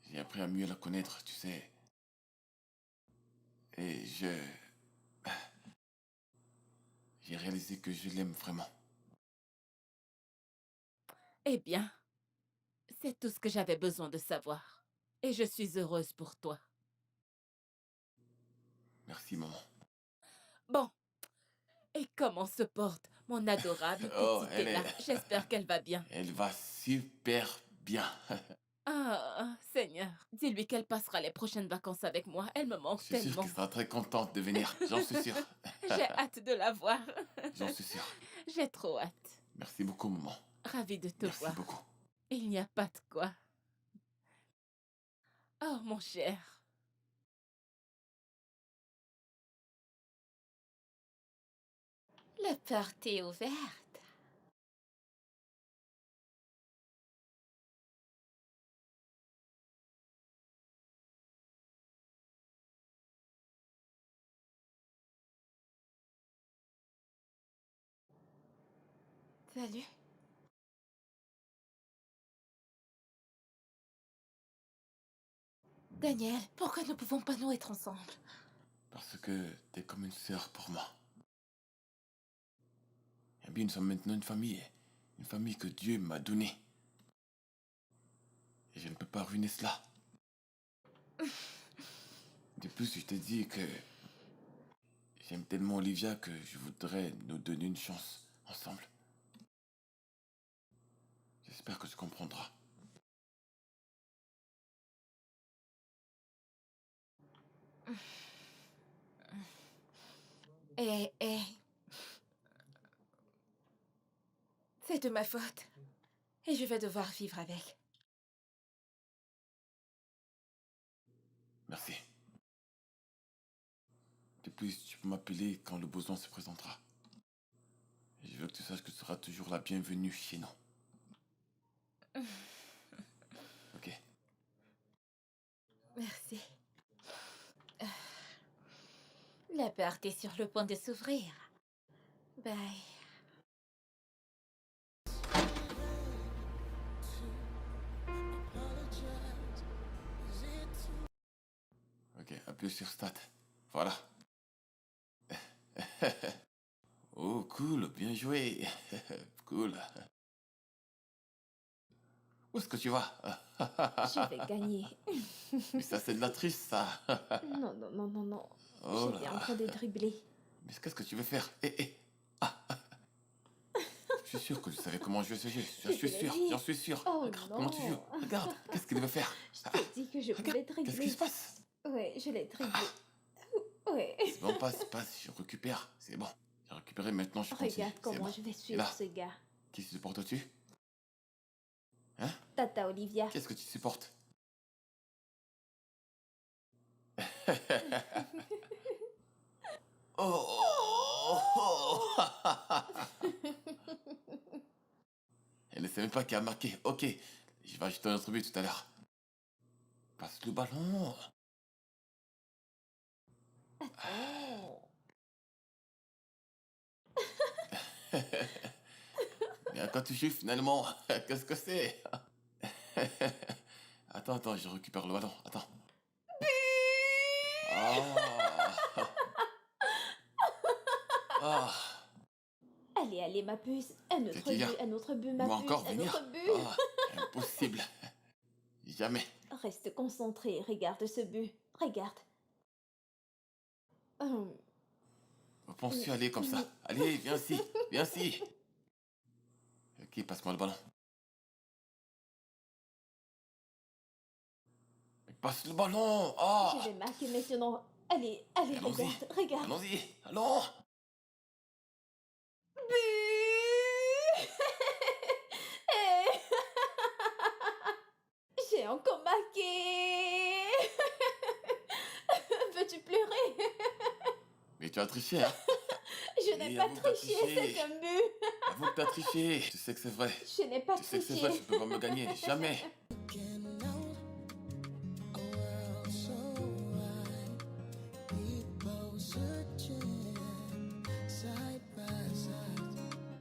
S2: j'ai appris à mieux la connaître, tu sais. Et j'ai réalisé que je l'aime vraiment.
S7: Eh bien, c'est tout ce que j'avais besoin de savoir. Et je suis heureuse pour toi.
S2: Merci, maman.
S7: Bon, et comment se porte mon adorable
S2: Oh,
S7: petite
S2: elle
S7: Ella?
S2: est...
S7: J'espère qu'elle va bien.
S2: Elle va super bien.
S7: Ah, Seigneur, dis-lui qu'elle passera les prochaines vacances avec moi. Elle me manque
S2: Je suis sûr
S7: tellement.
S2: qu'elle sera très contente de venir. J'en suis sûr.
S7: J'ai hâte de la voir.
S2: J'en suis sûr.
S7: J'ai trop hâte.
S2: Merci beaucoup, maman.
S7: Ravie de te
S2: Merci
S7: voir.
S2: beaucoup.
S7: Il n'y a pas de quoi. Oh, mon cher.
S1: La porte est ouverte. Salut. Daniel, pourquoi ne pouvons pas nous être ensemble?
S2: Parce que t'es comme une sœur pour moi. Eh bien, nous sommes maintenant une famille. Une famille que Dieu m'a donnée. Et je ne peux pas ruiner cela. De plus, je te dis que j'aime tellement Olivia que je voudrais nous donner une chance ensemble. J'espère que tu comprendras.
S1: Et... C'est de ma faute. Et je vais devoir vivre avec.
S2: Merci. De plus, tu peux m'appeler quand le besoin se présentera. Et je veux que tu saches que tu seras toujours la bienvenue chez nous. Ok.
S1: Merci. La porte est sur le point de s'ouvrir. Bye.
S3: Apologize
S2: Ok, appuie sur Start. Voilà. Oh, cool, bien joué. Cool. Où est-ce que tu vas?
S6: Je vais gagner.
S2: Mais ça, c'est de la triche, ça.
S6: Non, non, non, non, non.
S2: Oh
S6: J'étais
S2: là
S6: en
S2: là.
S6: train de dribbler.
S2: Mais qu'est-ce que tu veux faire? Je suis sûr que tu savais comment jouer ce jeu.
S6: Je
S2: Suis
S6: te l'ai
S2: sûr,
S6: dit.
S2: j'en suis sûr.
S6: Oh
S2: Regarde comment tu joues.
S6: non.
S2: Regarde, qu'est-ce qu'il veut faire?
S6: Je t'ai dit que je pouvais
S2: Regarde, qu'est-ce qui
S6: dribbler.
S2: se passe?
S6: Ouais, je l'ai dribblé. Ouais.
S2: C'est bon, passe, je récupère. C'est bon. J'ai récupéré, maintenant je continue.
S6: Regarde
S2: C'est
S6: comment
S2: bon.
S6: je vais
S2: Et
S6: suivre
S2: là,
S6: ce gars.
S2: qui se supporte au-dessus?
S6: Tata Olivia.
S2: Qu'est-ce que tu supportes? Oh. Elle ne sait même pas qui a marqué. Ok, je vais ajouter un autre but tout à l'heure. Passe le ballon.
S6: Oh.
S2: Mais à quoi tu joues finalement? Qu'est-ce que c'est? Attends, je récupère le ballon. Attends. Ah. Ah.
S6: Allez, allez, ma puce. Un autre
S2: Qu'est-ce qu'il y a?
S6: but, un autre but, ma
S2: Moi
S6: puce.
S2: encore
S6: Un
S2: venir?
S6: autre but.
S2: Ah, impossible. Jamais.
S6: Reste concentré. Regarde ce but. Regarde. Hum,
S2: Penses-tu aller comme ça? Allez, viens ici. Viens ici. Ok, passe-moi le ballon. Passe le ballon. Ah.
S6: Je vais marquer maintenant. Allez, allez,
S2: Allons-y.
S6: regarde, regarde.
S2: Allons-y. Allons.
S6: J'ai encore marqué. Veux-tu pleurer?
S2: Mais tu as triché, hein?
S6: Je n'ai
S2: Oui,
S6: pas
S2: avoue que t'as
S6: triché,
S2: triché.
S6: c'est un but.
S2: Avoue que t'as triché. Tu sais que c'est vrai.
S6: Je n'ai pas
S2: Tu sais que c'est
S6: triché.
S2: vrai, tu peux pas me gagner. Jamais.
S3: Can I